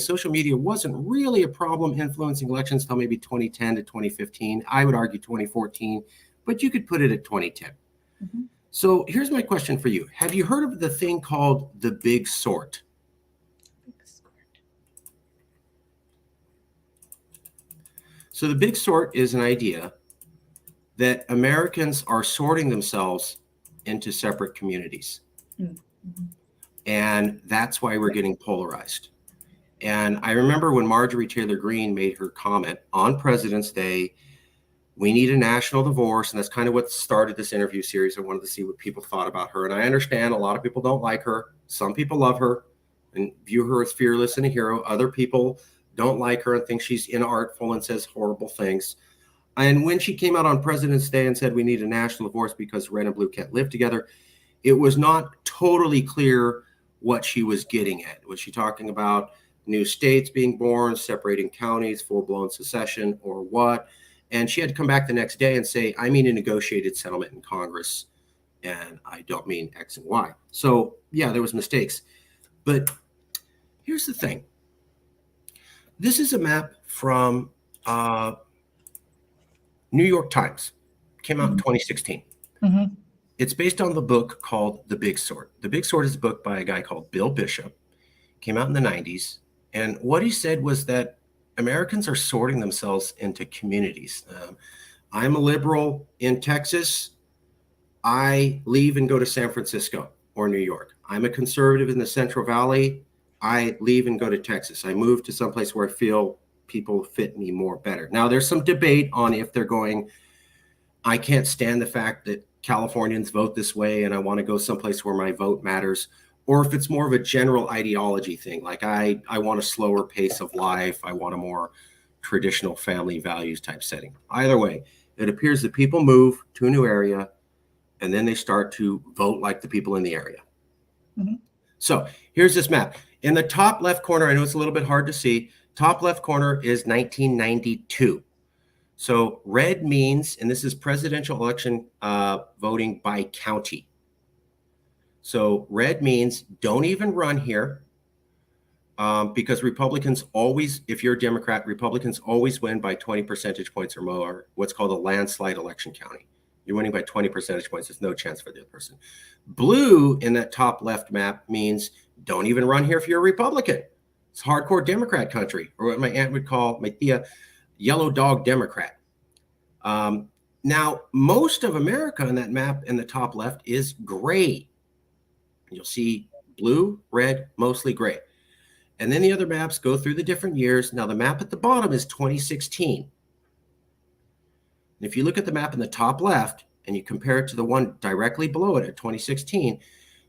wasn't really a problem influencing elections until maybe 2010 to 2015. I would argue 2014, but you could put it at 2010. Mm-hmm. So here's my question for you. Have you heard of the thing called the Big Sort? So the Big Sort is an idea that Americans are sorting themselves into separate communities. Mm-hmm. And that's why we're getting polarized. And I remember when Marjorie Taylor Greene made her comment on President's Day, we need a national divorce. And that's kind of what started this interview series. I wanted to see what people thought about her. And I understand a lot of people don't like her. Some people love her and view her as fearless and a hero. Other people don't like her and think she's inartful and says horrible things. And when she came out on President's Day and said we need a national divorce because red and blue can't live together, it was not totally clear what she was getting at. Was she talking about new states being born, separating counties, full-blown secession, or what? And she had to come back the next day and say, I mean a negotiated settlement in Congress, and I don't mean X and Y. So, yeah, there was mistakes. But here's the thing. This is a map from New York Times. Came out in 2016. Mm-hmm. It's based on the book called The Big Sort. The Big Sort is a book by a guy called Bill Bishop. Came out in the 90s. And what he said was that Americans are sorting themselves into communities. I'm a liberal in Texas. I leave and go to San Francisco or New York. I'm a conservative in the Central Valley. I leave and go to Texas. I move to someplace where I feel people fit me more better. Now, there's some debate on if they're going, I can't stand the fact that Californians vote this way and I want to go someplace where my vote matters, or if it's more of a general ideology thing, like I want a slower pace of life, I want a more traditional family values type setting. Either way, it appears that people move to a new area and then they start to vote like the people in the area. Mm-hmm. So here's this map. In the top left corner, I know it's a little bit hard to see, top left corner is 1992. So red means, and this is presidential election voting by county. So red means don't even run here because Republicans always, if you're a Democrat, Republicans always win by 20 percentage points or more, what's called a landslide election county. You're winning by 20 percentage points. There's no chance for the other person. Blue in that top left map means don't even run here if you're a Republican. It's hardcore Democrat country, or what my aunt would call, my tia, yellow dog Democrat. Now, most of America in that map in the top left is gray. You'll see blue, red, mostly gray. And then the other maps go through the different years. Now, the map at the bottom is 2016. And if you look at the map in the top left and you compare it to the one directly below it at 2016,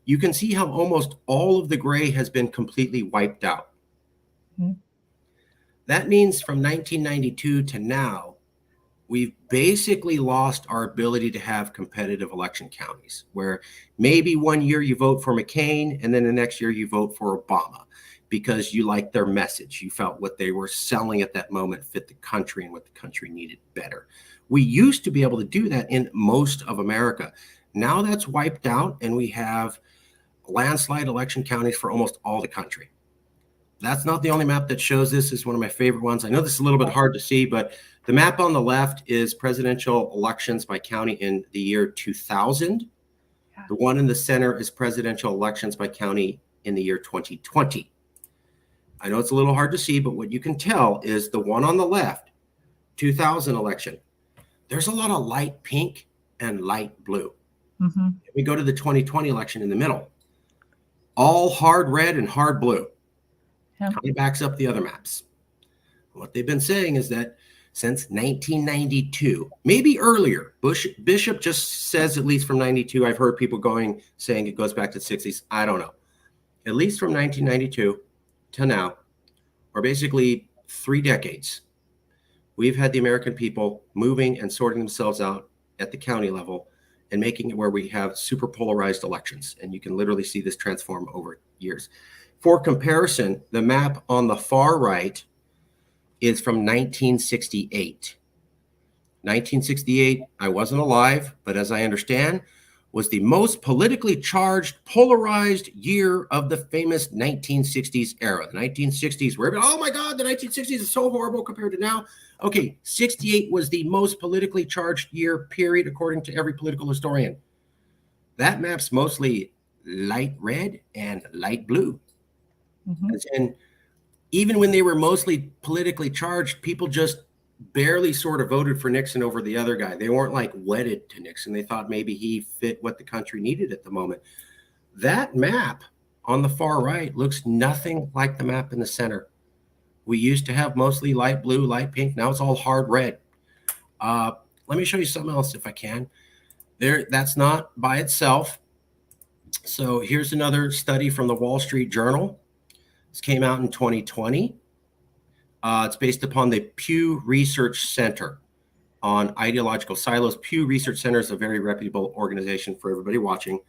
you can see how almost all of the gray has been completely wiped out. Mm-hmm. That means from 1992 to now, we've basically lost our ability to have competitive election counties where maybe one year you vote for McCain and then the next year you vote for Obama because you liked their message. You felt what they were selling at that moment fit the country and what the country needed better. We used to be able to do that in most of America. Now that's wiped out and we have landslide election counties for almost all the country. That's not the only map that shows this. It's one of my favorite ones. I know this is a little bit hard to see, but the map on the left is presidential elections by county in the year 2000. Yeah. The one in the center is presidential elections by county in the year 2020. I know it's a little hard to see, but what you can tell is the one on the left, 2000 election, there's a lot of light pink and light blue. Mm-hmm. We go to the 2020 election in the middle, all hard red and hard blue. Kind of backs up the other maps. What they've been saying is that since 1992, maybe earlier, Bishop just says at least from 92. I've heard people saying it goes back to the 60s. I don't know. At least from 1992 to now, or basically 3 decades, we've had the American people moving and sorting themselves out at the county level and making it where we have super polarized elections. And you can literally see this transform over years. For comparison, the map on the far right is from 1968. 1968, I wasn't alive, but as I understand, was the most politically charged, polarized year of the famous 1960s era. The 1960s were, oh my God, the 1960s is so horrible compared to now. Okay, 68 was the most politically charged year, period, according to every political historian. That map's mostly light red and light blue. Mm-hmm. And even when they were mostly politically charged, people just barely sort of voted for Nixon over the other guy. They weren't like wedded to Nixon. They thought maybe he fit what the country needed at the moment. That map on the far right looks nothing like the map in the center. We used to have mostly light blue, light pink. Now it's all hard red. Let me show you something else if I can. That's not by itself. So here's another study from the Wall Street Journal. This came out in 2020. It's based upon the Pew Research Center on ideological silos. Pew Research Center is a very reputable organization for everybody watching.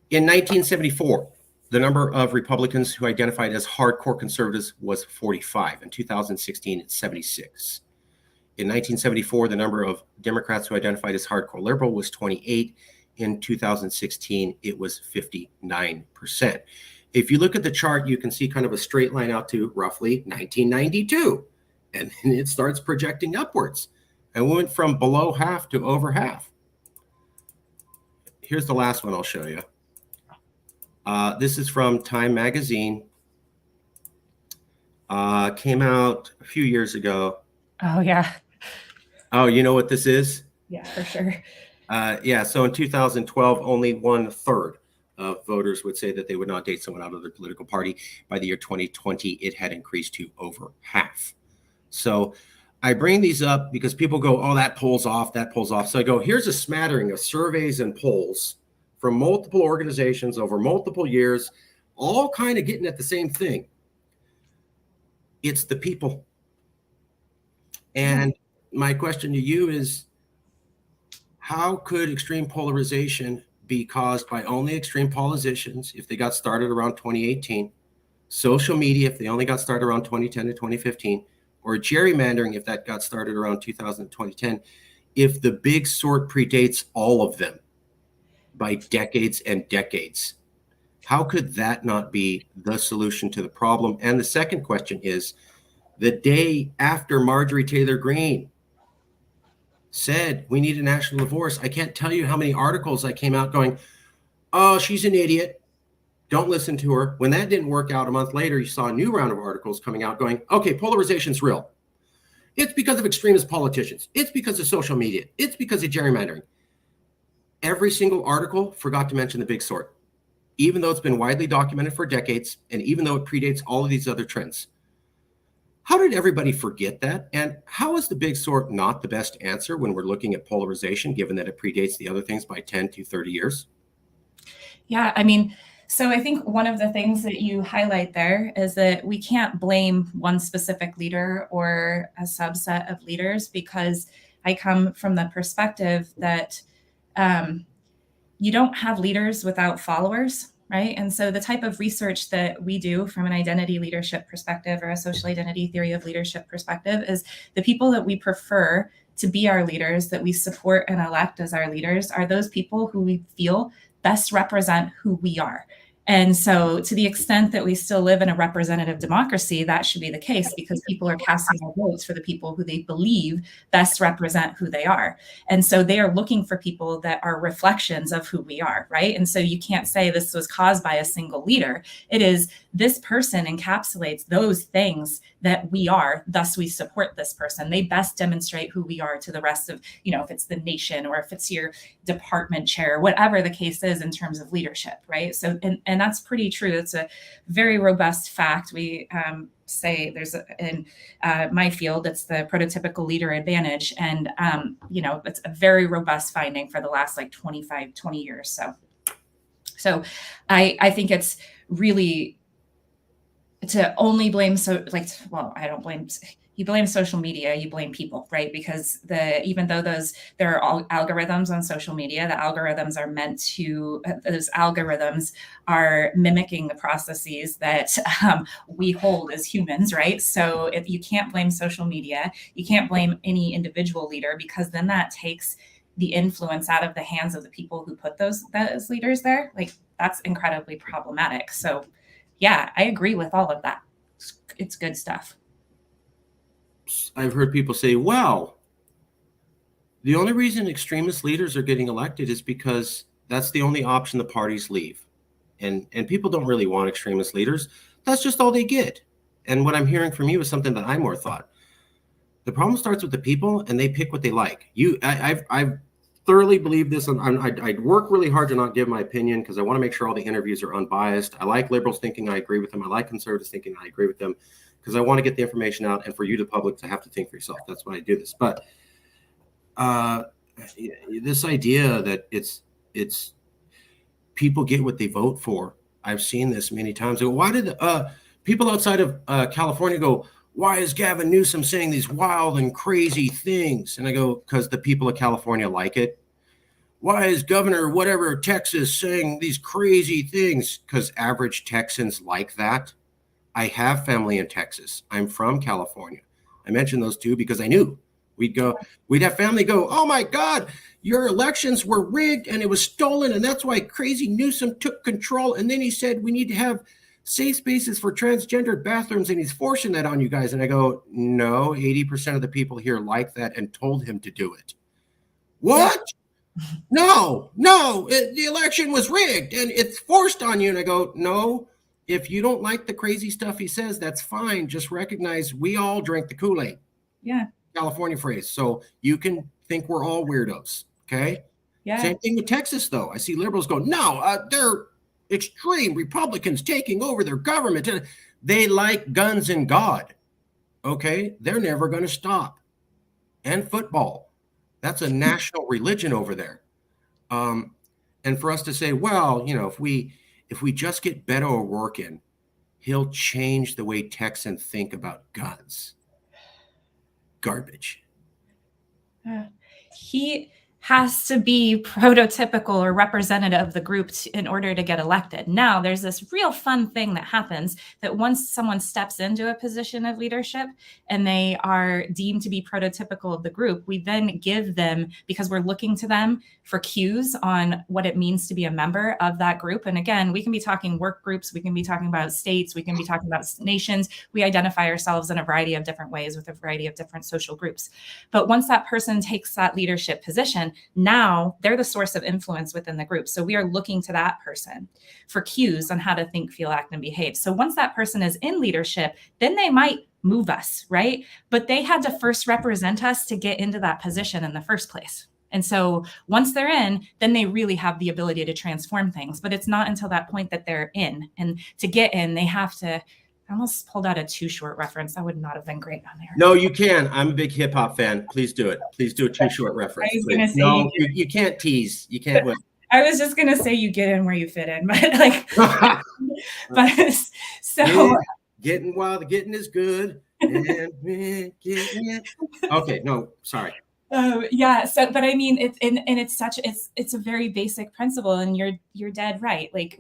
In 1974, the number of Republicans who identified as hardcore conservatives was 45. In 2016, it's 76. In 1974, the number of Democrats who identified as hardcore liberal was 28. In 2016, it was 59%. If you look at the chart, you can see kind of a straight line out to roughly 1992, and then it starts projecting upwards. And we went from below half to over half. Here's the last one I'll show you. This is from Time Magazine. Came out a few years ago. Oh, yeah. Oh, you know what this is? Yeah, for sure. So in 2012, only 1/3 of voters would say that they would not date someone out of their political party. By the year 2020, it had increased to over half. So I bring these up because people go, oh, that polls off, that polls off. So I go, here's a smattering of surveys and polls from multiple organizations over multiple years, all kind of getting at the same thing. It's the people. And my question to you is, how could extreme polarization be caused by only extreme politicians if they got started around 2018, social media if they only got started around 2010 to 2015, or gerrymandering if that got started around 2000 to 2010, if the big sort predates all of them by decades and decades? How could that not be the solution to the problem? And the second question is, the day after Marjorie Taylor Greene said we need a national divorce, I can't tell you how many articles I came out going, oh, she's an idiot, don't listen to her. When that didn't work out, a month later, you saw a new round of articles coming out going, okay, polarization's real. It's because of extremist politicians. It's because of social media. It's because of gerrymandering. Every single article forgot to mention the big sort, even though it's been widely documented for decades, and even though it predates all of these other trends. How did everybody forget that? And how is the big sort not the best answer when we're looking at polarization, given that it predates the other things by 10 to 30 years? Yeah, I mean, so I think one of the things that you highlight there is that we can't blame one specific leader or a subset of leaders, because I come from the perspective that you don't have leaders without followers, right? And so the type of research that we do from an identity leadership perspective or a social identity theory of leadership perspective is the people that we prefer to be our leaders, that we support and elect as our leaders, are those people who we feel best represent who we are. And so to the extent that we still live in a representative democracy, that should be the case, because people are casting their votes for the people who they believe best represent who they are. And so they are looking for people that are reflections of who we are, right? And so you can't say this was caused by a single leader. It is, this person encapsulates those things that we are, thus we support this person. They best demonstrate who we are to the rest of, if it's the nation or if it's your department chair, whatever the case is in terms of leadership, right? So, and that's pretty true. It's a very robust fact. We say there's in my field, it's the prototypical leader advantage. And, it's a very robust finding for the last 20 years. So I think it's really to only blame, I don't blame, you blame social media, you blame people, right? Because even though there are algorithms on social media, the algorithms are those algorithms are mimicking the processes that we hold as humans, right? So if you can't blame social media, you can't blame any individual leader, because then that takes the influence out of the hands of the people who put those leaders there. That's incredibly problematic. So yeah, I agree with all of that. It's good stuff. I've heard people say, well, the only reason extremist leaders are getting elected is because that's the only option the parties leave. And people don't really want extremist leaders. That's just all they get. And what I'm hearing from you is something that I more thought. The problem starts with the people, and they pick what they like. I've thoroughly believe this, and I work really hard to not give my opinion, because I want to make sure all the interviews are unbiased. I like liberals thinking I agree with them. I like conservatives thinking I agree with them, because I want to get the information out, and for you, the public, to have to think for yourself. That's why I do this. But this idea that it's people get what they vote for. I've seen this many times. I go, why did people outside of California go, why is Gavin Newsom saying these wild and crazy things? And I go, because the people of California like it. Why is Governor whatever Texas saying these crazy things? Because average Texans like that. I have family in Texas. I'm from California. I mentioned those two because I knew we'd have family go, oh my God, your elections were rigged and it was stolen. And that's why crazy Newsom took control. And then he said, we need to have safe spaces for transgendered bathrooms, and he's forcing that on you guys. And I go, no, 80% of the people here like that and told him to do it. What? No, the election was rigged and it's forced on you. And I go, no, if you don't like the crazy stuff he says, that's fine. Just recognize we all drank the Kool-Aid. Yeah. California phrase. So you can think we're all weirdos. Okay. Yeah. Same thing with Texas, though. I see liberals go, no, they're extreme Republicans taking over their government. They like guns and God. Okay. They're never going to stop. and football. That's a national religion over there. And for us to say, well, if we just get Beto O'Rourke in, he'll change the way Texans think about guns. Garbage. He has to be prototypical or representative of the group in order to get elected. Now, there's this real fun thing that happens that once someone steps into a position of leadership and they are deemed to be prototypical of the group, we then give them, because we're looking to them for cues on what it means to be a member of that group. And again, we can be talking work groups, we can be talking about states, we can be talking about nations. We identify ourselves in a variety of different ways with a variety of different social groups. But once that person takes that leadership position, now they're the source of influence within the group. So we are looking to that person for cues on how to think, feel, act, and behave. So once that person is in leadership, then they might move us, right? But they had to first represent us to get into that position in the first place. And so once they're in, then they really have the ability to transform things. But it's not until that point that they're in. And to get in, they have to. I almost pulled out a Too Short reference. That would not have been great on there. No, you can. I'm a big hip hop fan. Please do it. Please do a Too Short reference. No, you can't tease. You can't win. I was just gonna say you get in where you fit in, but like, but so getting while the getting is good. Okay, no, sorry. Yeah. So, but I mean, it's a very basic principle, and you're dead right. Like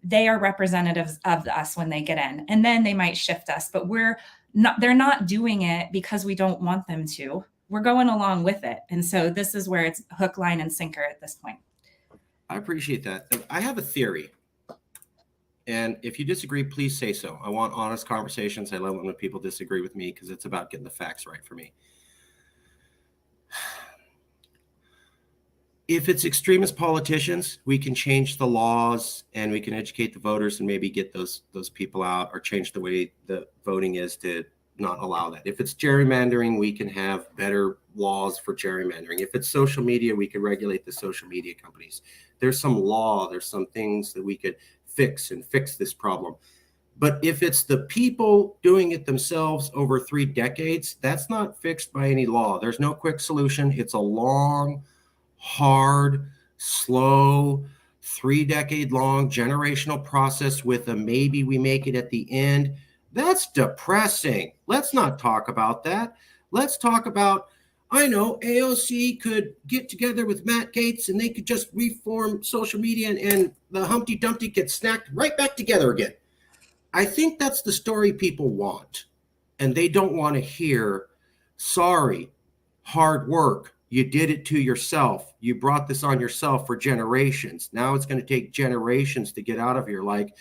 they are representatives of us when they get in, and then they might shift us, but they're not doing it because we don't want them to. We're going along with it. And so this is where it's hook, line, and sinker at this point. I appreciate that. I have a theory. And if you disagree, please say so. I want honest conversations. I love when people disagree with me because it's about getting the facts right for me. If it's extremist politicians, we can change the laws and we can educate the voters and maybe get those people out, or change the way the voting is to not allow that. If it's gerrymandering, we can have better laws for gerrymandering. If it's social media, we can regulate the social media companies. There's some law, there's some things that we could fix this problem. But if it's the people doing it themselves over 3 decades, that's not fixed by any law. There's no quick solution. It's a long, hard, slow, 3-decade-long generational process with a maybe we make it at the end. That's depressing. Let's not talk about that. Let's talk about, I know, AOC could get together with Matt Gaetz and they could just reform social media and the Humpty Dumpty gets snacked right back together again. I think that's the story people want. And they don't want to hear, sorry, hard work. You did it to yourself. You brought this on yourself for generations. Now it's going to take generations to get out of here, like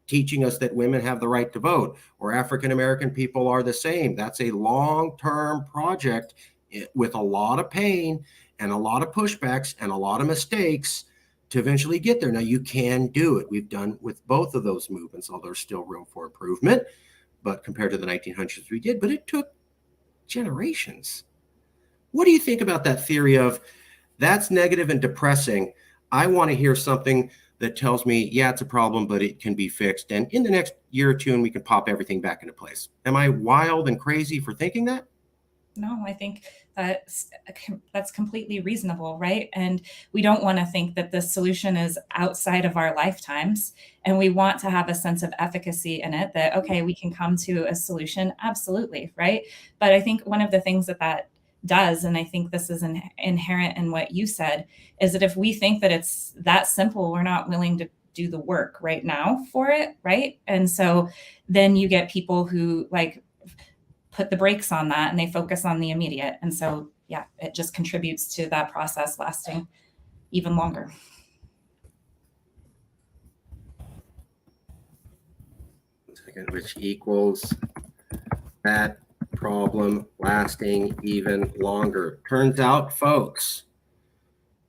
teaching us that women have the right to vote or African-American people are the same. That's a long-term project with a lot of pain and a lot of pushbacks and a lot of mistakes to eventually get there. Now you can do it. We've done with both of those movements, although there's still room for improvement, but compared to the 1900s we did, but it took generations. What do you think about that theory of that's negative and depressing? I want to hear something that tells me, yeah, it's a problem, but it can be fixed. And in the next year or two, and we can pop everything back into place. Am I wild and crazy for thinking that? No, I think that's completely reasonable, right? And we don't want to think that the solution is outside of our lifetimes. And we want to have a sense of efficacy in it that, okay, we can come to a solution. Absolutely, right? But I think one of the things that does, and I think this is inherent in what you said, is that if we think that it's that simple, we're not willing to do the work right now for it, right? And so then you get people who like put the brakes on that and they focus on the immediate. And so, yeah, it just contributes to that process lasting even longer. Which equals that problem lasting even longer. Turns out, folks,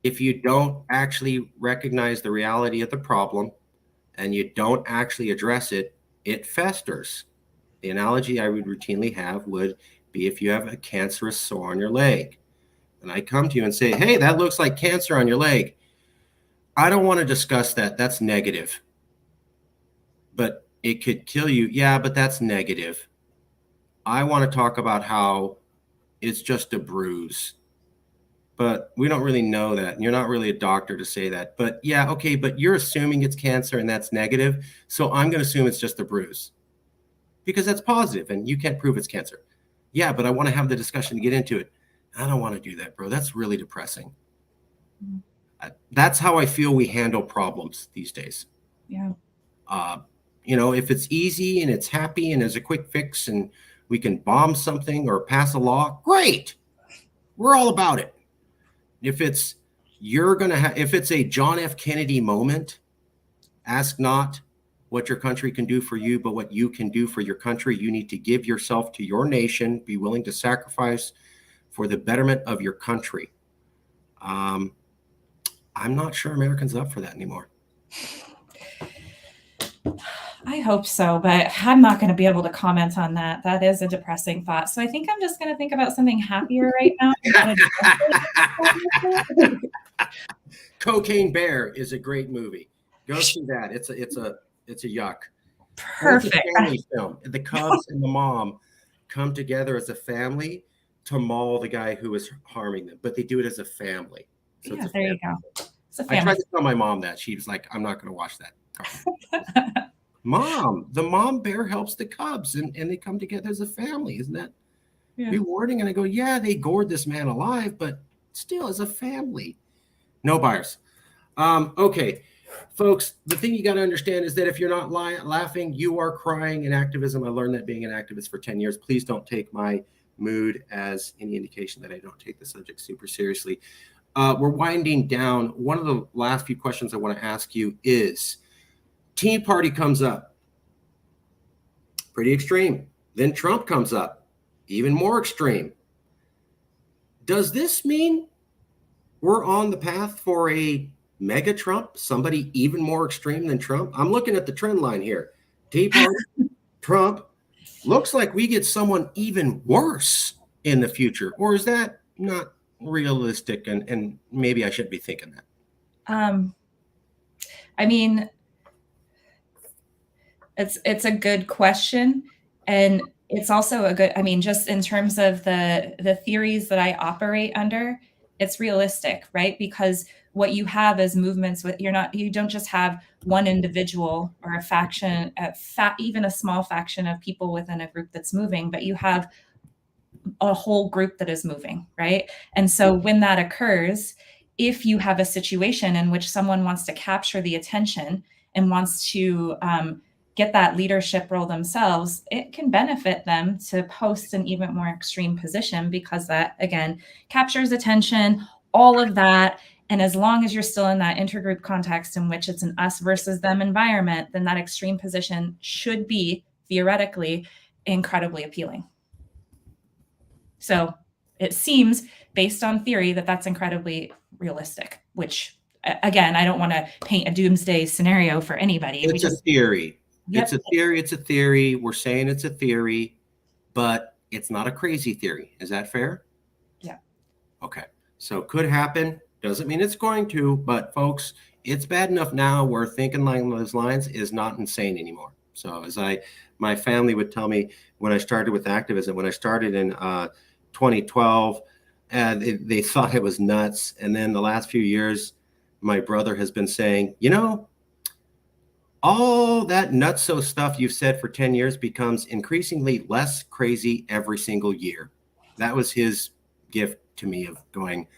if you don't actually recognize the reality of the problem and you don't actually address it, it festers. The analogy I would routinely have would be if you have a cancerous sore on your leg and I come to you and say, hey, that looks like cancer on your leg. I don't want to discuss that. That's negative. But it could kill you. Yeah, but that's negative. I want to talk about how it's just a bruise. But we don't really know that. And you're not really a doctor to say that. But yeah, okay, but you're assuming it's cancer and that's negative. So I'm going to assume it's just a bruise because that's positive and you can't prove it's cancer. Yeah, but I want to have the discussion to get into it. I don't want to do that, bro. That's really depressing. That's how I feel we handle problems these days. Yeah. If it's easy and it's happy and there's a quick fix and we can bomb something or pass a law, great. We're all about it. If it's a John F. Kennedy moment, ask not what your country can do for you, but what you can do for your country. You need to give yourself to your nation, be willing to sacrifice for the betterment of your country. I'm not sure Americans up for that anymore. I hope so, but I'm not going to be able to comment on that. That is a depressing thought. So I think I'm just going to think about something happier right now. Cocaine Bear is a great movie. Go see that. It's a yuck. Perfect. It's a family film. The Cubs and the mom come together as a family to maul the guy who is harming them, but they do it as a family. So yeah, there you go. I tried to tell my mom that. She was like, I'm not going to watch that. Mom, the mom bear helps the cubs and they come together as a family. Isn't that rewarding? And I go, yeah, they gored this man alive, but still as a family. No bias. Okay, folks, the thing you got to understand is that if you're not laughing, you are crying in activism. I learned that being an activist for 10 years. Please don't take my mood as any indication that I don't take the subject super seriously. We're winding down. One of the last few questions I want to ask you is, Tea Party comes up, pretty extreme. Then Trump comes up, even more extreme. Does this mean we're on the path for a mega Trump, somebody even more extreme than Trump? I'm looking at the trend line here. Tea Party, Trump, looks like we get someone even worse in the future. Or is that not realistic? And maybe I should be thinking that. I mean, it's a good question. And it's also a good, I mean, just in terms of the theories that I operate under, it's realistic, right? Because what you have is movements with, you don't just have one individual or a faction, even a small faction of people within a group that's moving, but you have a whole group that is moving, right? And so when that occurs, if you have a situation in which someone wants to capture the attention and wants to get that leadership role themselves, it can benefit them to post an even more extreme position because that, again, captures attention, all of that. And as long as you're still in that intergroup context in which it's an us versus them environment, then that extreme position should be theoretically incredibly appealing. So it seems, based on theory, that that's incredibly realistic, which, again, I don't want to paint a doomsday scenario for anybody. It's a theory. Yep. It's a theory. It's a theory. We're saying it's a theory, but it's not a crazy theory. Is that fair? Yeah. Okay. So it could happen. Doesn't mean it's going to, but folks, it's bad enough now where thinking along those lines is not insane anymore. So my family would tell me when I started with activism, when I started in 2012, they thought it was nuts. And then the last few years, my brother has been saying, all that nutso stuff you've said for 10 years becomes increasingly less crazy every single year. That was his gift to me of going,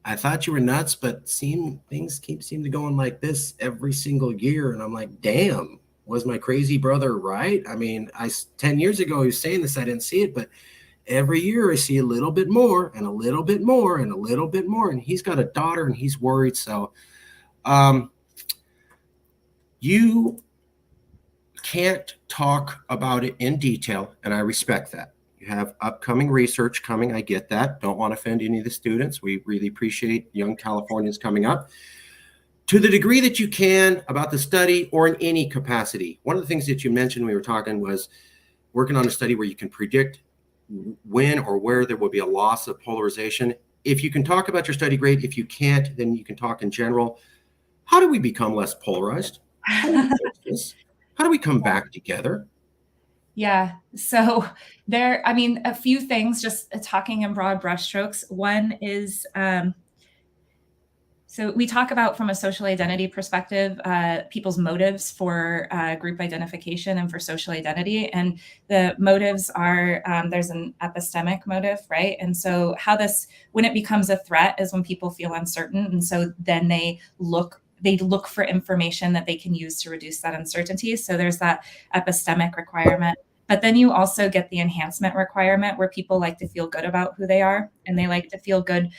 I thought you were nuts, but things seem to going like this every single year. And I'm like, damn, was my crazy brother right? I mean, 10 years ago, he was saying this, I didn't see it, but every year I see a little bit more and a little bit more and a little bit more. And he's got a daughter and he's worried. So, you can't talk about it in detail, and I respect that. You have upcoming research coming. I get that. Don't want to offend any of the students. We really appreciate young Californians coming up. To the degree that you can about the study or in any capacity. One of the things that you mentioned when we were talking was working on a study where you can predict when or where there will be a loss of polarization. If you can talk about your study, great. If you can't, then you can talk in general. How do we become less polarized? How do we come back together? Yeah. So I mean, a few things, just talking in broad brushstrokes. One is, so we talk about, from a social identity perspective, people's motives for group identification and for social identity. And the motives are, there's an epistemic motive, right? And so when it becomes a threat is when people feel uncertain. And so then they look for information that they can use to reduce that uncertainty. So there's that epistemic requirement. But then you also get the enhancement requirement, where people like to feel good about who they are, and they like to feel good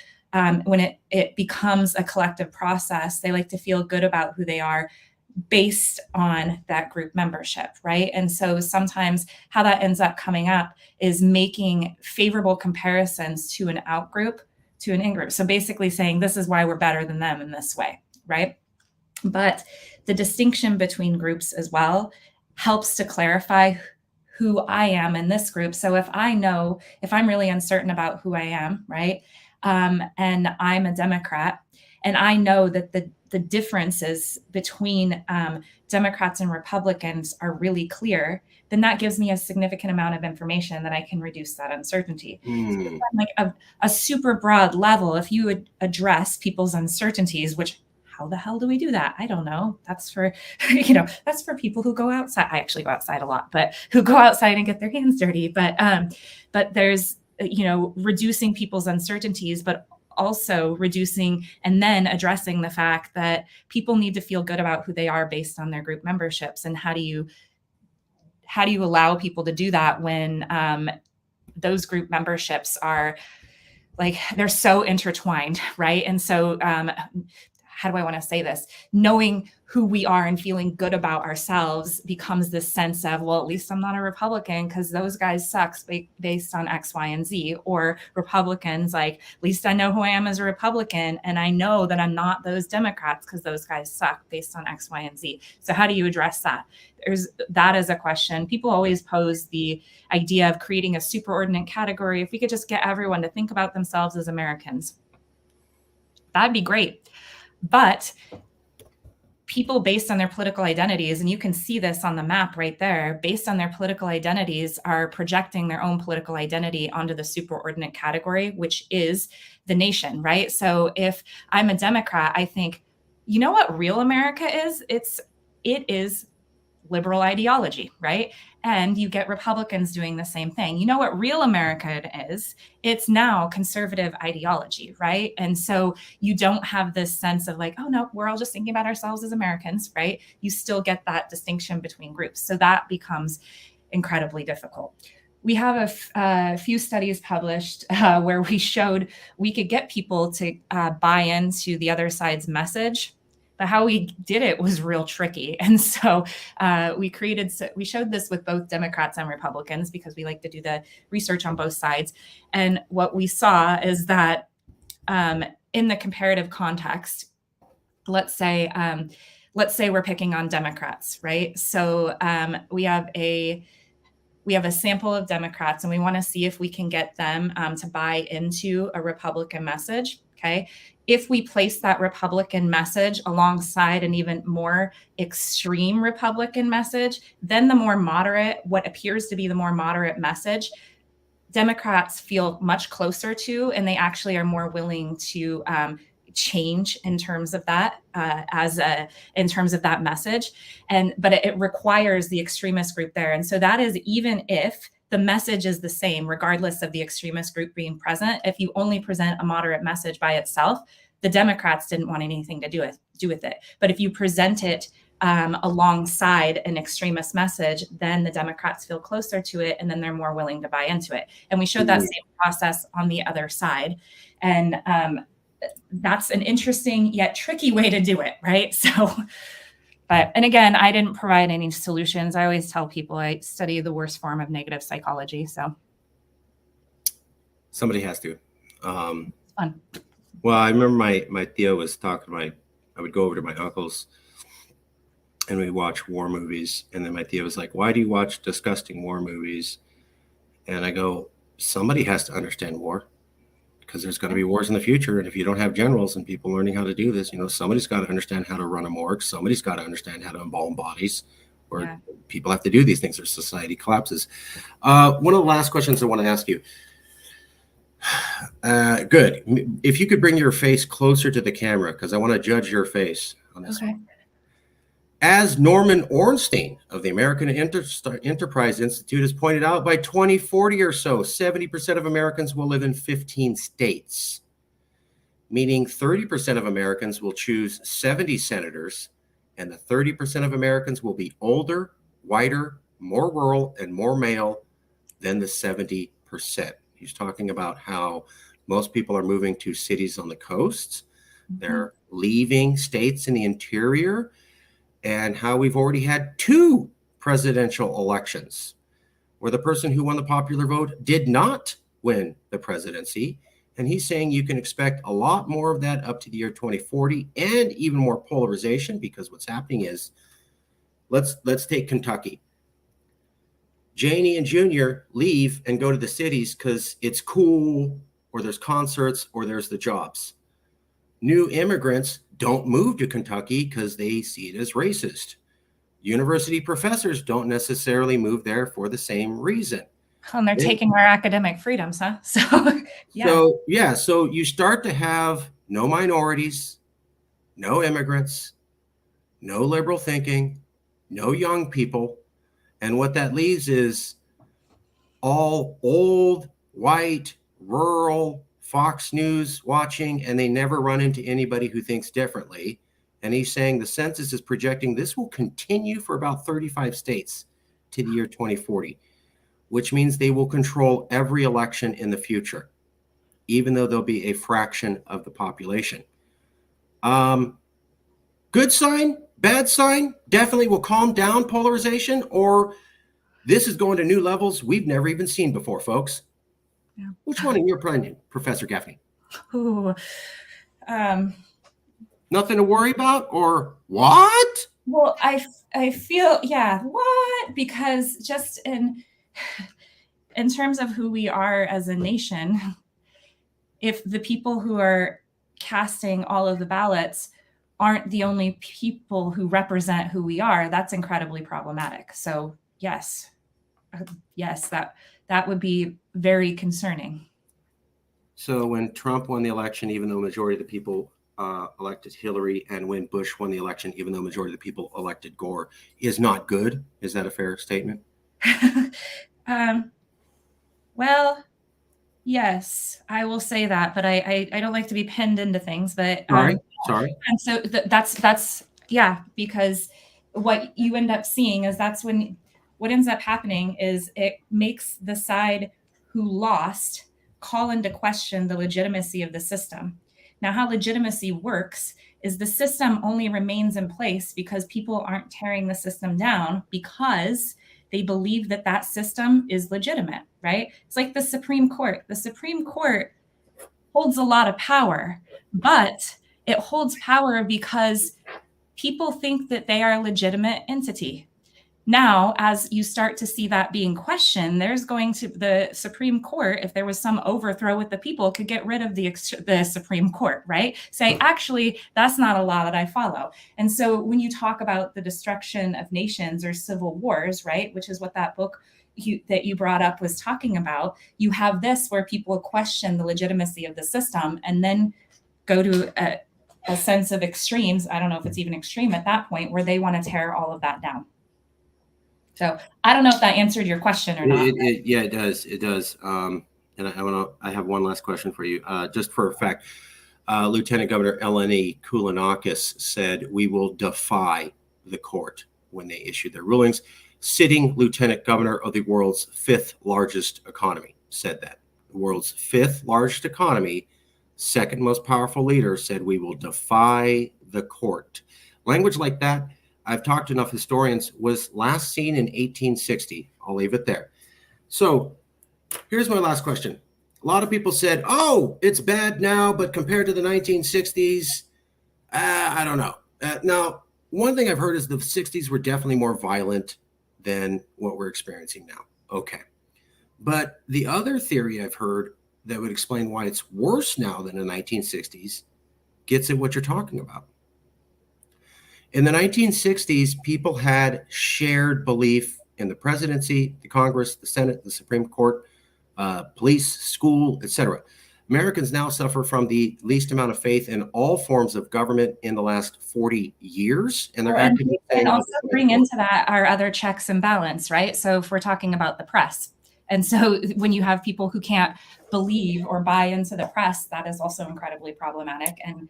when it becomes a collective process. They like to feel good about who they are based on that group membership, right? And so sometimes how that ends up coming up is making favorable comparisons to an out group to an in group. So basically saying, this is why we're better than them in this way, right? But the distinction between groups as well helps to clarify who I am in this group. So if I'm really uncertain about who I am, right? And I'm a Democrat, and I know that the differences between Democrats and Republicans are really clear, then that gives me a significant amount of information that I can reduce that uncertainty. So on like a super broad level, if you would address people's uncertainties, which, how the hell do we do that? I don't know. That's for, that's for people who go outside. I actually go outside a lot, but who go outside and get their hands dirty. But there's, reducing people's uncertainties, but also reducing and then addressing the fact that people need to feel good about who they are based on their group memberships. And how do you allow people to do that when those group memberships are like, they're so intertwined, right? And so how do I want to say this? Knowing who we are and feeling good about ourselves becomes this sense of, well, at least I'm not a Republican because those guys suck based on X, Y, and Z. Or Republicans, like, at least I know who I am as a Republican, and I know that I'm not those Democrats because those guys suck based on X, Y, and Z. So how do you address that? That is a question. People always pose the idea of creating a superordinate category. If we could just get everyone to think about themselves as Americans, that'd be great. But people, based on their political identities, and you can see this on the map right there, based on their political identities, are projecting their own political identity onto the superordinate category, which is the nation, right? So if I'm a Democrat, I think, you know what real America is? It is liberal ideology, right? And you get Republicans doing the same thing. You know what real America is? It's now conservative ideology, right? And so you don't have this sense of like, oh no, we're all just thinking about ourselves as Americans, right? You still get that distinction between groups. So that becomes incredibly difficult. We have a few studies published where we showed we could get people to buy into the other side's message, but how we did it was real tricky. And so we showed this with both Democrats and Republicans because we like to do the research on both sides. And what we saw is that in the comparative context, let's say we're picking on Democrats, right? So we have a sample of Democrats, and we want to see if we can get them to buy into a Republican message. Okay. If we place that Republican message alongside an even more extreme Republican message, then what appears to be the more moderate message, Democrats feel much closer to, and they actually are more willing to change in terms of that in terms of that message. But it requires the extremist group there. And so that is even if the message is the same, regardless of the extremist group being present. If you only present a moderate message by itself, the Democrats didn't want anything to do with it. But if you present it alongside an extremist message, then the Democrats feel closer to it, and then they're more willing to buy into it. And we showed that same process on the other side. And that's an interesting yet tricky way to do it, right? So, and again, I didn't provide any solutions. I always tell people I study the worst form of negative psychology. So somebody has to. Fun. Well, I remember my Theo was talking to I would go over to my uncle's and we watch war movies. And then my Theo was like, why do you watch disgusting war movies? And I go, somebody has to understand war, because there's going to be wars in the future. And if you don't have generals and people learning how to do this, somebody's got to understand how to run a morgue. Somebody's got to understand how to embalm bodies. or people have to do these things or society collapses. One of the last questions I want to ask you. Good. If you could bring your face closer to the camera, because I want to judge your face on this one. As Norman Ornstein of the American Enterprise Institute has pointed out, by 2040 or so, 70% of Americans will live in 15 states, meaning 30% of Americans will choose 70 senators, and the 30% of Americans will be older, whiter, more rural, and more male than the 70%. He's talking about how most people are moving to cities on the coasts. They're leaving states in the interior, and how we've already had 2 presidential elections where the person who won the popular vote did not win the presidency. And he's saying you can expect a lot more of that up to the year 2040, and even more polarization, because what's happening is, let's take Kentucky. Janie and Junior leave and go to the cities because it's cool, or there's concerts, or there's the jobs. New immigrants don't move to Kentucky because they see it as racist. University professors don't necessarily move there for the same reason. And they're taking our academic freedoms, huh? So you start to have no minorities, no immigrants, no liberal thinking, no young people. And what that leaves is all old, white, rural, Fox News watching, and they never run into anybody who thinks differently. And he's saying the census is projecting this will continue for about 35 states to the year 2040, which means they will control every election in the future, even though they'll be a fraction of the population. Good sign, bad sign, definitely will calm down polarization, or this is going to new levels we've never even seen before, folks. Yeah. Which one in your opinion, Professor Gaffney? Ooh, nothing to worry about, or what? Well, I feel, what? Because just in terms of who we are as a nation, if the people who are casting all of the ballots aren't the only people who represent who we are, that's incredibly problematic. So yes, that would be very concerning. So when Trump won the election, even though the majority of the people elected Hillary, and when Bush won the election, even though the majority of the people elected Gore, is not good. Is that a fair statement? Well, yes, I will say that, but I don't like to be pinned into things. But sorry. And so that's because what you end up seeing is what ends up happening is it makes the side who lost call into question the legitimacy of the system. Now, how legitimacy works is the system only remains in place because people aren't tearing the system down because they believe that system is legitimate, right? It's like the Supreme Court. The Supreme Court holds a lot of power, but it holds power because people think that they are a legitimate entity. Now, as you start to see that being questioned, there's going to the Supreme Court, if there was some overthrow with the people, could get rid of the Supreme Court, right? Say, actually, that's not a law that I follow. And so when you talk about the destruction of nations or civil wars, right, which is what that book that you brought up was talking about, you have this where people question the legitimacy of the system and then go to a sense of extremes. I don't know if it's even extreme at that point, where they want to tear all of that down. So I don't know if that answered your question or not. Yeah, it does. It does. And I have one last question for you. Just for a fact, Lieutenant Governor Eleni Koulounakis said, "We will defy the court" when they issue their rulings. Sitting Lieutenant Governor of the world's 5th largest economy said that. The world's 5th largest economy, second most powerful leader, said, "We will defy the court." Language like that, I've talked to enough historians, was last seen in 1860. I'll leave it there. So here's my last question. A lot of people said, oh, it's bad now, but compared to the 1960s, I don't know. Now, one thing I've heard is the 60s were definitely more violent than what we're experiencing now. Okay. But the other theory I've heard that would explain why it's worse now than the 1960s gets at what you're talking about. In the 1960s, people had shared belief in the presidency, the Congress, the Senate, the Supreme Court, police, school, etc. Americans now suffer from the least amount of faith in all forms of government in the last 40 years. And they're actively saying, and also bring into that our other checks and balance, right? So if we're talking about the press, and so when you have people who can't believe or buy into the press, that is also incredibly problematic. And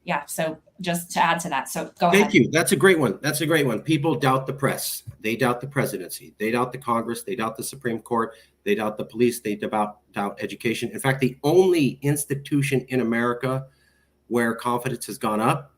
yeah, so just to add to that. So go ahead. Thank you. That's a great one. That's a great one. People doubt the press. They doubt the presidency. They doubt the Congress. They doubt the Supreme Court. They doubt the police. They doubt education. In fact, the only institution in America where confidence has gone up,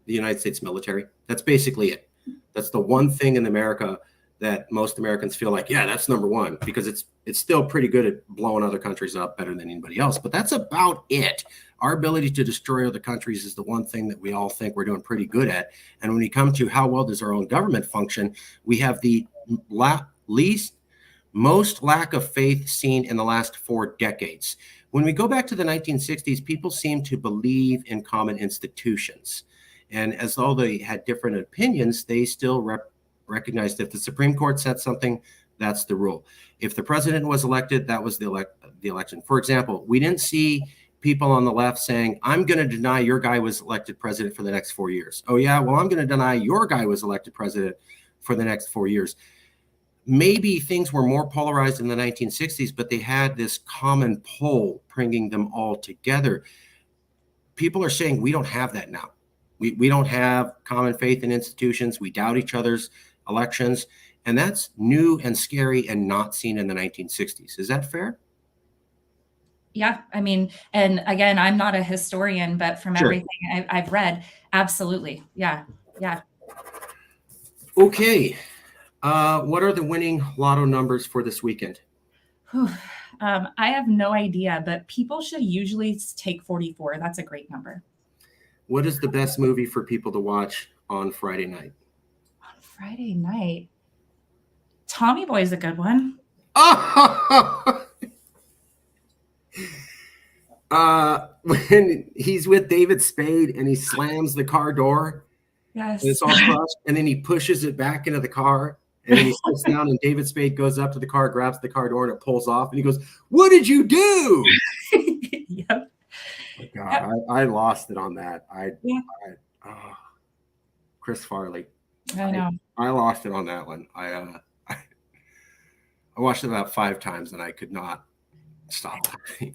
the United States military. That's basically it. That's the one thing in America that most Americans feel like, yeah, that's number one, because it's still pretty good at blowing other countries up better than anybody else. But that's about it. Our ability to destroy other countries is the one thing that we all think we're doing pretty good at. And when we come to how well does our own government function, we have the most lack of faith seen in the last 4 decades. When we go back to the 1960s, people seem to believe in common institutions. And as though they had different opinions, they still recognized if the Supreme Court said something, that's the rule. If the president was elected, that was the election. For example, we didn't see people on the left saying, I'm going to deny your guy was elected president for the next 4 years. Oh, yeah, well, I'm going to deny your guy was elected president for the next 4 years. Maybe things were more polarized in the 1960s, but they had this common pole bringing them all together. People are saying we don't have that now. We don't have common faith in institutions. We doubt each other's elections. And that's new and scary and not seen in the 1960s. Is that fair? Yeah. I mean, and again, I'm not a historian, but from everything I've read, absolutely. Yeah. Yeah. Okay. What are the winning lotto numbers for this weekend? I have no idea, but people should usually take 44. That's a great number. What is the best movie for people to watch on Friday night? On Friday night? Tommy Boy is a good one. When he's with David Spade and he slams the car door. Yes. And it's all crushed, and then he pushes it back into the car, and then he sits down, and David Spade goes up to the car, grabs the car door, and it pulls off, and he goes, "What did you do?" Yep. Oh, God, I lost it on that. Chris Farley. I know. I lost it on that one. I watched it about 5 times, and I could not stop laughing.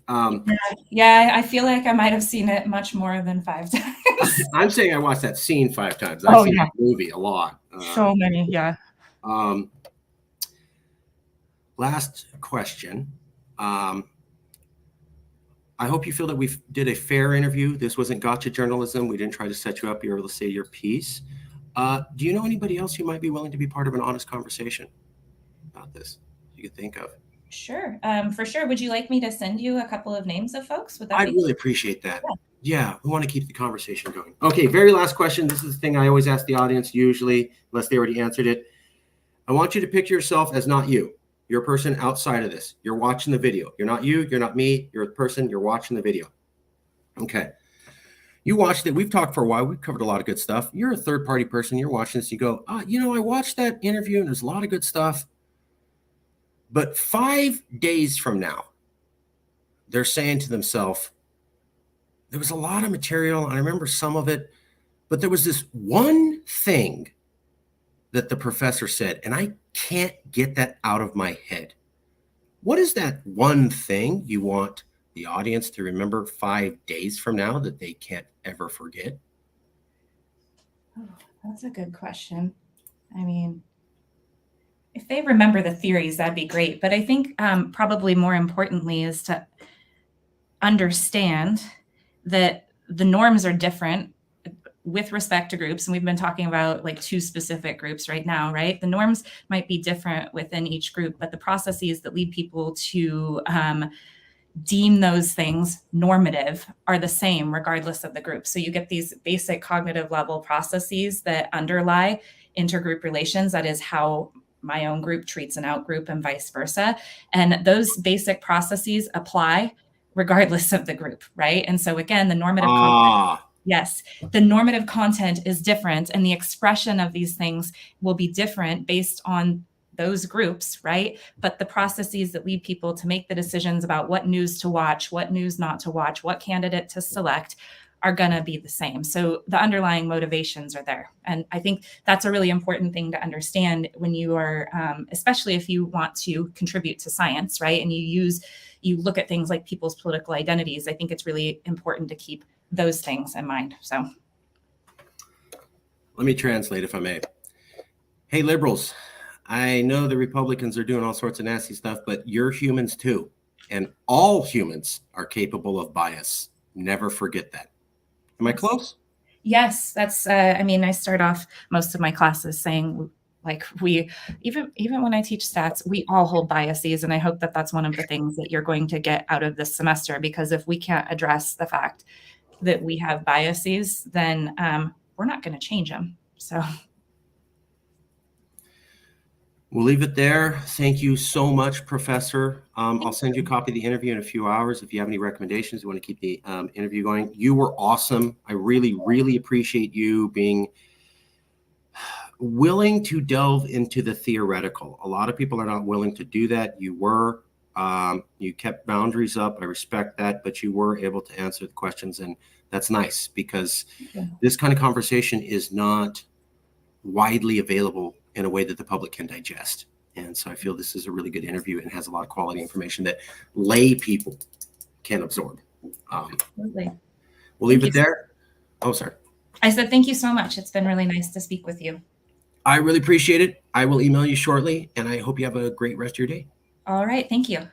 Yeah, I feel like I might have seen it much more than 5 times. I'm saying I watched that scene 5 times. I've seen that movie a lot. So many, yeah. Last question. I hope you feel that we did a fair interview. This wasn't gotcha journalism. We didn't try to set you up. You were able to say your piece. Do you know anybody else who might be willing to be part of an honest conversation about this you could think of? Sure. For sure. Would you like me to send you a couple of names of folks? I'd really appreciate that. Yeah, we want to keep the conversation going. Okay, very last question. This is the thing I always ask the audience, usually, unless they already answered it. I want you to picture yourself as not you. You're a person outside of this. You're watching the video. You're not you. You're not me. You're a person. You're watching the video. Okay. You watched it. We've talked for a while. We've covered a lot of good stuff. You're a third-party person. You're watching this. You go, I watched that interview, and there's a lot of good stuff. But 5 days from now, they're saying to themselves, there was a lot of material. I remember some of it, but there was this one thing that the professor said, and I can't get that out of my head. What is that one thing you want the audience to remember 5 days from now that they can't ever forget? Oh, that's a good question. I mean, if they remember the theories, that'd be great. But I think probably more importantly is to understand that the norms are different with respect to groups. And we've been talking about like 2 specific groups right now, right? The norms might be different within each group, but the processes that lead people to deem those things normative are the same regardless of the group. So you get these basic cognitive level processes that underlie intergroup relations. That is how my own group treats an outgroup and vice versa. And those basic processes apply regardless of the group, right? And so again, the normative Yes, the normative content is different, and the expression of these things will be different based on those groups, right? But the processes that lead people to make the decisions about what news to watch, what news not to watch, what candidate to select are going to be the same. So the underlying motivations are there. And I think that's a really important thing to understand when you are, especially if you want to contribute to science, right? And you look at things like people's political identities. I think it's really important to keep those things in mind. So let me translate, if I may. Hey, liberals, I know the Republicans are doing all sorts of nasty stuff, but you're humans too. And all humans are capable of bias. Never forget that. Am I close? Yes, that's, I mean, I start off most of my classes saying, like, we, even when I teach stats, we all hold biases. And I hope that that's one of the things that you're going to get out of this semester, because if we can't address the fact that we have biases, then we're not going to change them. So we'll leave it there. Thank you so much, Professor. I'll send you a copy of the interview in a few hours. If you have any recommendations, you want to keep the interview going. You were awesome. I really, really appreciate you being willing to delve into the theoretical. A lot of people are not willing to do that. You were. You kept boundaries up. I respect that, but you were able to answer the questions, and that's nice, because this kind of conversation is not widely available in a way that the public can digest. And so I feel this is a really good interview and has a lot of quality information that lay people can absorb. Absolutely. We'll leave it there. Oh, sorry. I said, thank you so much. It's been really nice to speak with you. I really appreciate it. I will email you shortly, and I hope you have a great rest of your day. All right. Thank you.